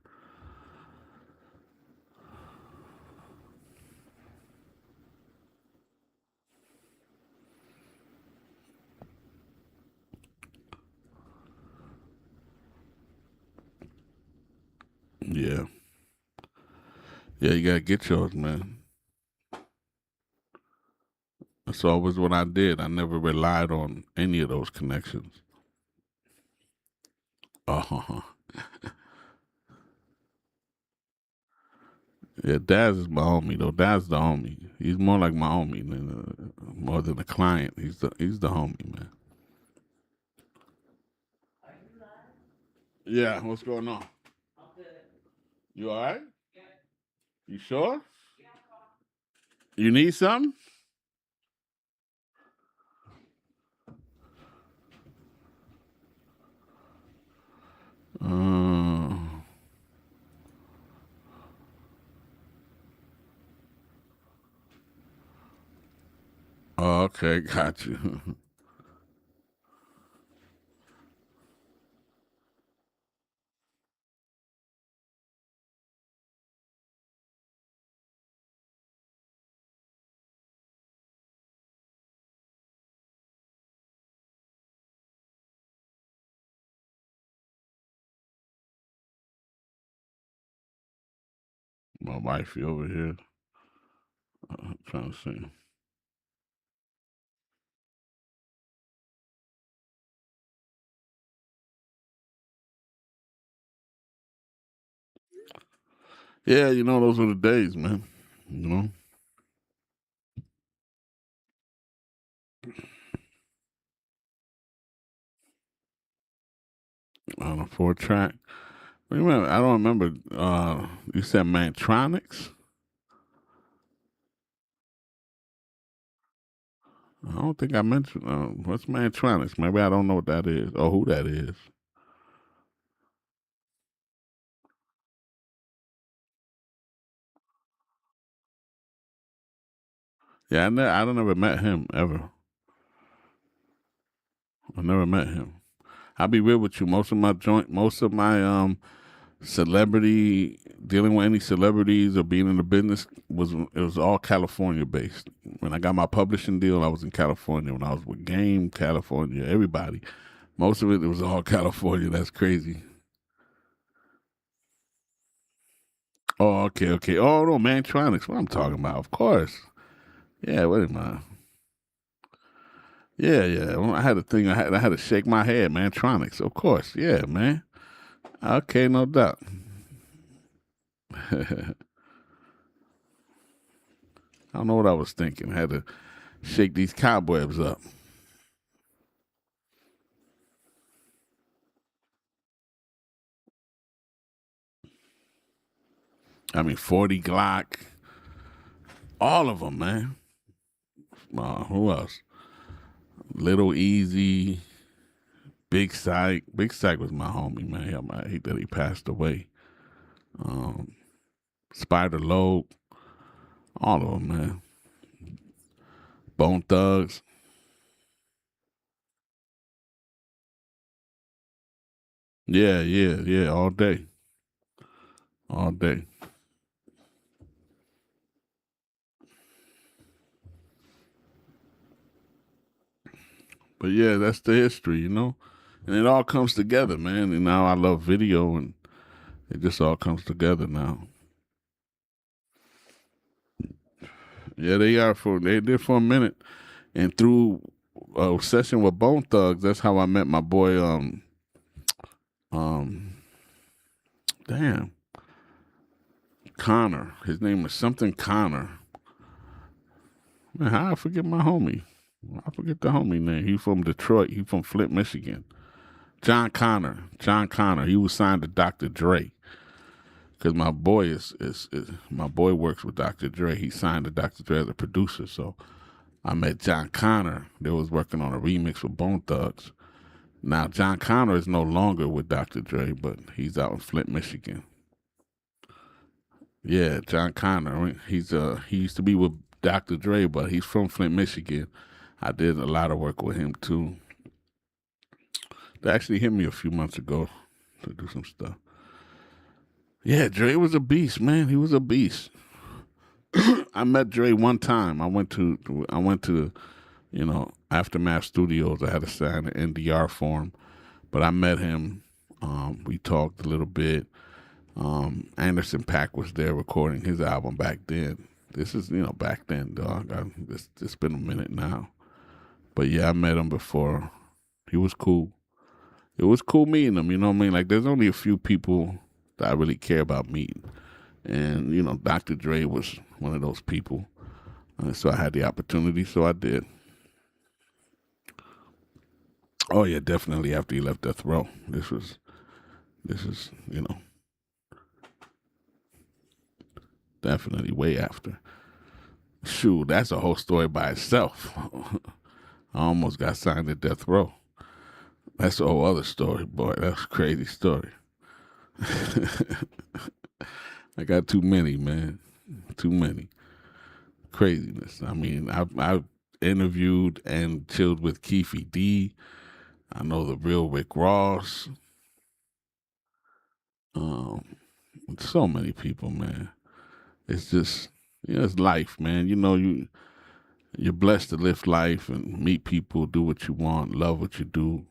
Yeah. Yeah, you gotta get yours, man. That's always what I did. I never relied on any of those connections. Uh-huh. Yeah, Daz is my homie though. Daz the homie. He's more like my homie than more than a client. He's the homie, man. Yeah, what's going on? You all right? You sure? You need something? Uh, oh, okay, got you. My wifey over here. I'm trying to see. Yeah, those were the days, man. You know, on a 4 track. Remember, I don't remember. You said Mantronics. I don't think I mentioned. What's Mantronics? Maybe I don't know what that is or who that is. Yeah, I never met him ever. I never met him. I'll be real with you. Most of my celebrity dealing with any celebrities or being in the business was all California based. When I got my publishing deal, I was in California. When I was with Game, California, everybody. Most of it was all California. That's crazy. Oh, okay, okay. Oh no, Mantronics. What I'm talking about, of course. Yeah, wait a minute. Yeah, yeah. Well, I had a thing. I had to shake my head, Mantronics. Of course. Yeah, man. Okay, no doubt. I don't know what I was thinking. I had to shake these cobwebs up. I mean, 40 Glock, all of them, man. Who else? Little Easy, Big Syke. Big Syke was my homie, man. I hate that he passed away. Um, Spider Lobe, all of them, man. Bone Thugs. Yeah, yeah, yeah, all day. All day. But yeah, that's the history. And it all comes together, man. And now I love video and it just all comes together now. Yeah, they did for a minute. And through a session with Bone Thugs, that's how I met my boy um damn Connor. His name was something Connor. Man, how I forget my homie? I forget the homie name. He from Detroit. He from Flint, Michigan. John Connor. John Connor. He was signed to Dr. Dre. Because my boy is my boy works with Dr. Dre. He signed to Dr. Dre as a producer. So I met John Connor. They was working on a remix with Bone Thugs. Now John Connor is no longer with Dr. Dre, but he's out in Flint, Michigan. Yeah, John Connor. I mean, he used to be with Dr. Dre, but he's from Flint, Michigan. I did a lot of work with him too. They actually hit me a few months ago to do some stuff. Yeah, Dre was a beast, man. He was a beast. I met Dre one time. I went to Aftermath Studios. I had to sign an NDR form, but I met him. We talked a little bit. Anderson Paak was there recording his album back then. This is back then, dog. It's been a minute now, but yeah, I met him before. He was cool. It was cool meeting him. You know what I mean? Like, there's only a few people that I really care about meeting, and Dr. Dre was one of those people. So I had the opportunity, so I did. Oh yeah, definitely after he left Death Row. This is definitely way after. Shoot, that's a whole story by itself. I almost got signed to Death Row. That's a whole other story, boy. That's a crazy story. I got too many, man. Too many. Craziness. I mean, I've interviewed and chilled with Keefe D. I know the real Rick Ross. Um, so many people, man. It's just it's life, man. You're blessed to live life and meet people, do what you want, love what you do.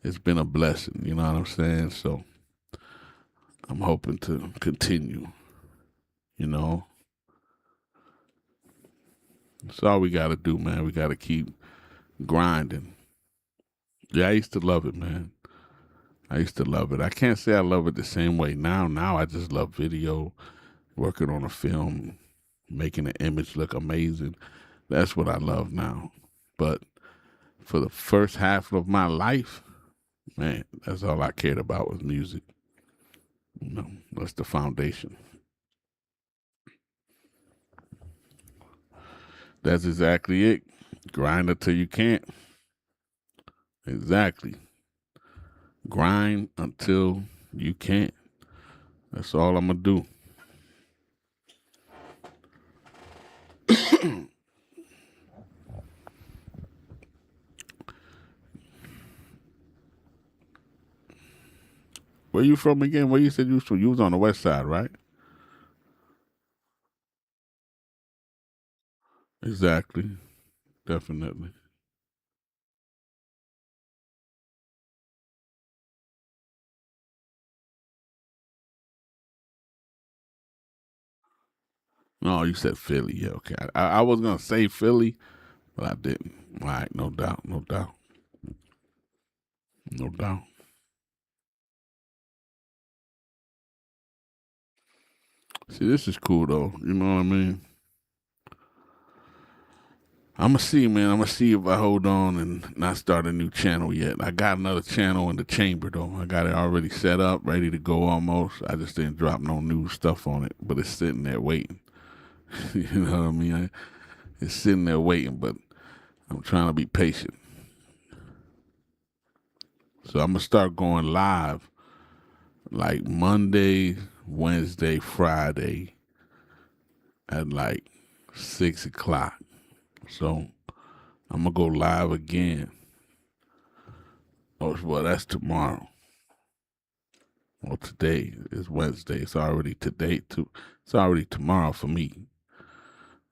It's been a blessing, you know what I'm saying? So I'm hoping to continue, you know. That's all we got to do, man. We got to keep grinding. Yeah, I used to love it, man. I used to love it. I can't say I love it the same way now. Now I just love video, working on a film, making an image look amazing. That's what I love now. But for the first half of my life, man, that's all I cared about was music. You know, that's the foundation. That's exactly it. Grind until you can't. Exactly. Grind until you can't. That's all I'm going to do. Where you from again? Where you said you was from? You was on the west side, right? Exactly. Definitely. No, you said Philly. Yeah, okay. I was going to say Philly, but I didn't. All right, no doubt, no doubt. No doubt. See, this is cool, though. You know what I mean? I'm going to see, man. I'm going to see if I hold on and not start a new channel yet. I got another channel in the chamber, though. I got it already set up, ready to go almost. I just didn't drop no new stuff on it, but it's sitting there waiting. You know what I mean? It's sitting there waiting, but I'm trying to be patient. So I'm going to start going live like Monday, Wednesday, Friday at like 6 o'clock. So I'm going to go live again. Oh, well, that's tomorrow. Well, today is Wednesday. It's already today, too. It's already tomorrow for me.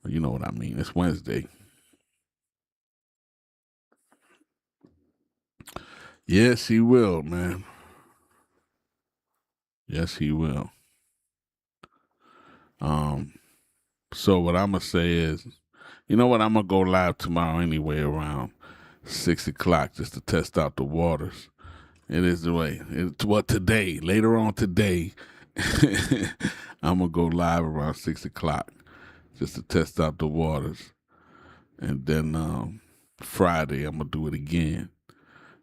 You know what I mean. It's Wednesday. Yes, he will, man. Yes, he will. So what I'm gonna say is, you know what? I'm gonna go live tomorrow anyway around 6 o'clock just to test out the waters. It is the way. Today, later on today, I'm gonna go live around 6 o'clock just to test out the waters, and then Friday I'm gonna do it again,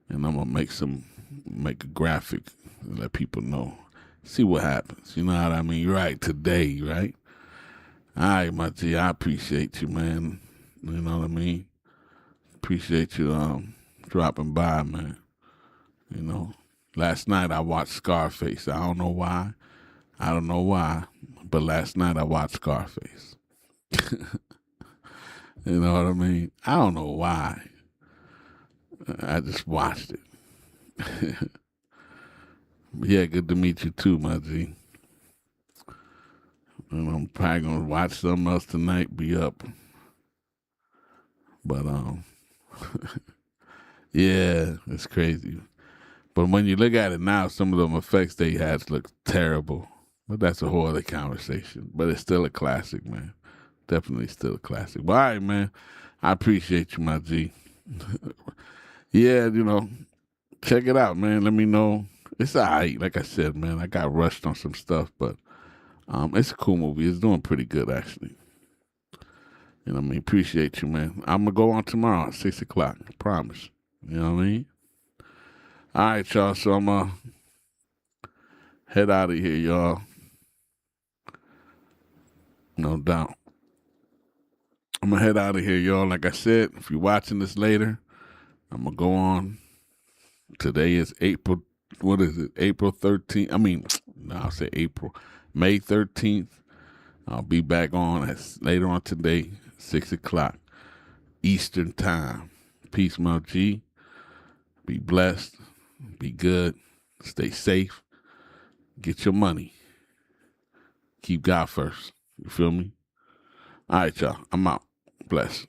and I'm gonna make a graphic and let people know. See what happens. You know what I mean? You're right, today, right? All right, my G, I appreciate you, man. You know what I mean? Appreciate you dropping by, man. You know, last night I watched Scarface. I don't know why. But last night I watched Scarface. You know what I mean? I don't know why. I just watched it. Yeah, good to meet you too, my G. And I'm probably gonna watch something else tonight, be up. But yeah, it's crazy. But when you look at it now, some of them effects they had look terrible. But that's a whole other conversation. But it's still a classic, man. Definitely still a classic. But all right, man. I appreciate you, my G. Yeah, you know, check it out, man. Let me know. It's all right. Like I said, man, I got rushed on some stuff, but it's a cool movie. It's doing pretty good, actually. You know what I mean? Appreciate you, man. I'm going to go on tomorrow at 6 o'clock. I promise. You know what I mean? All right, y'all. So I'm going to head out of here, y'all. No doubt. I'm going to head out of here, y'all. Like I said, if you're watching this later, I'm going to go on. Today is April, what is it? April 13th. I mean, no, I'll say April. May 13th. I'll be back on later on today, 6 o'clock Eastern Time. Peace, my G. Be blessed. Be good. Stay safe. Get your money. Keep God first. You feel me? All right, y'all. I'm out. Bless.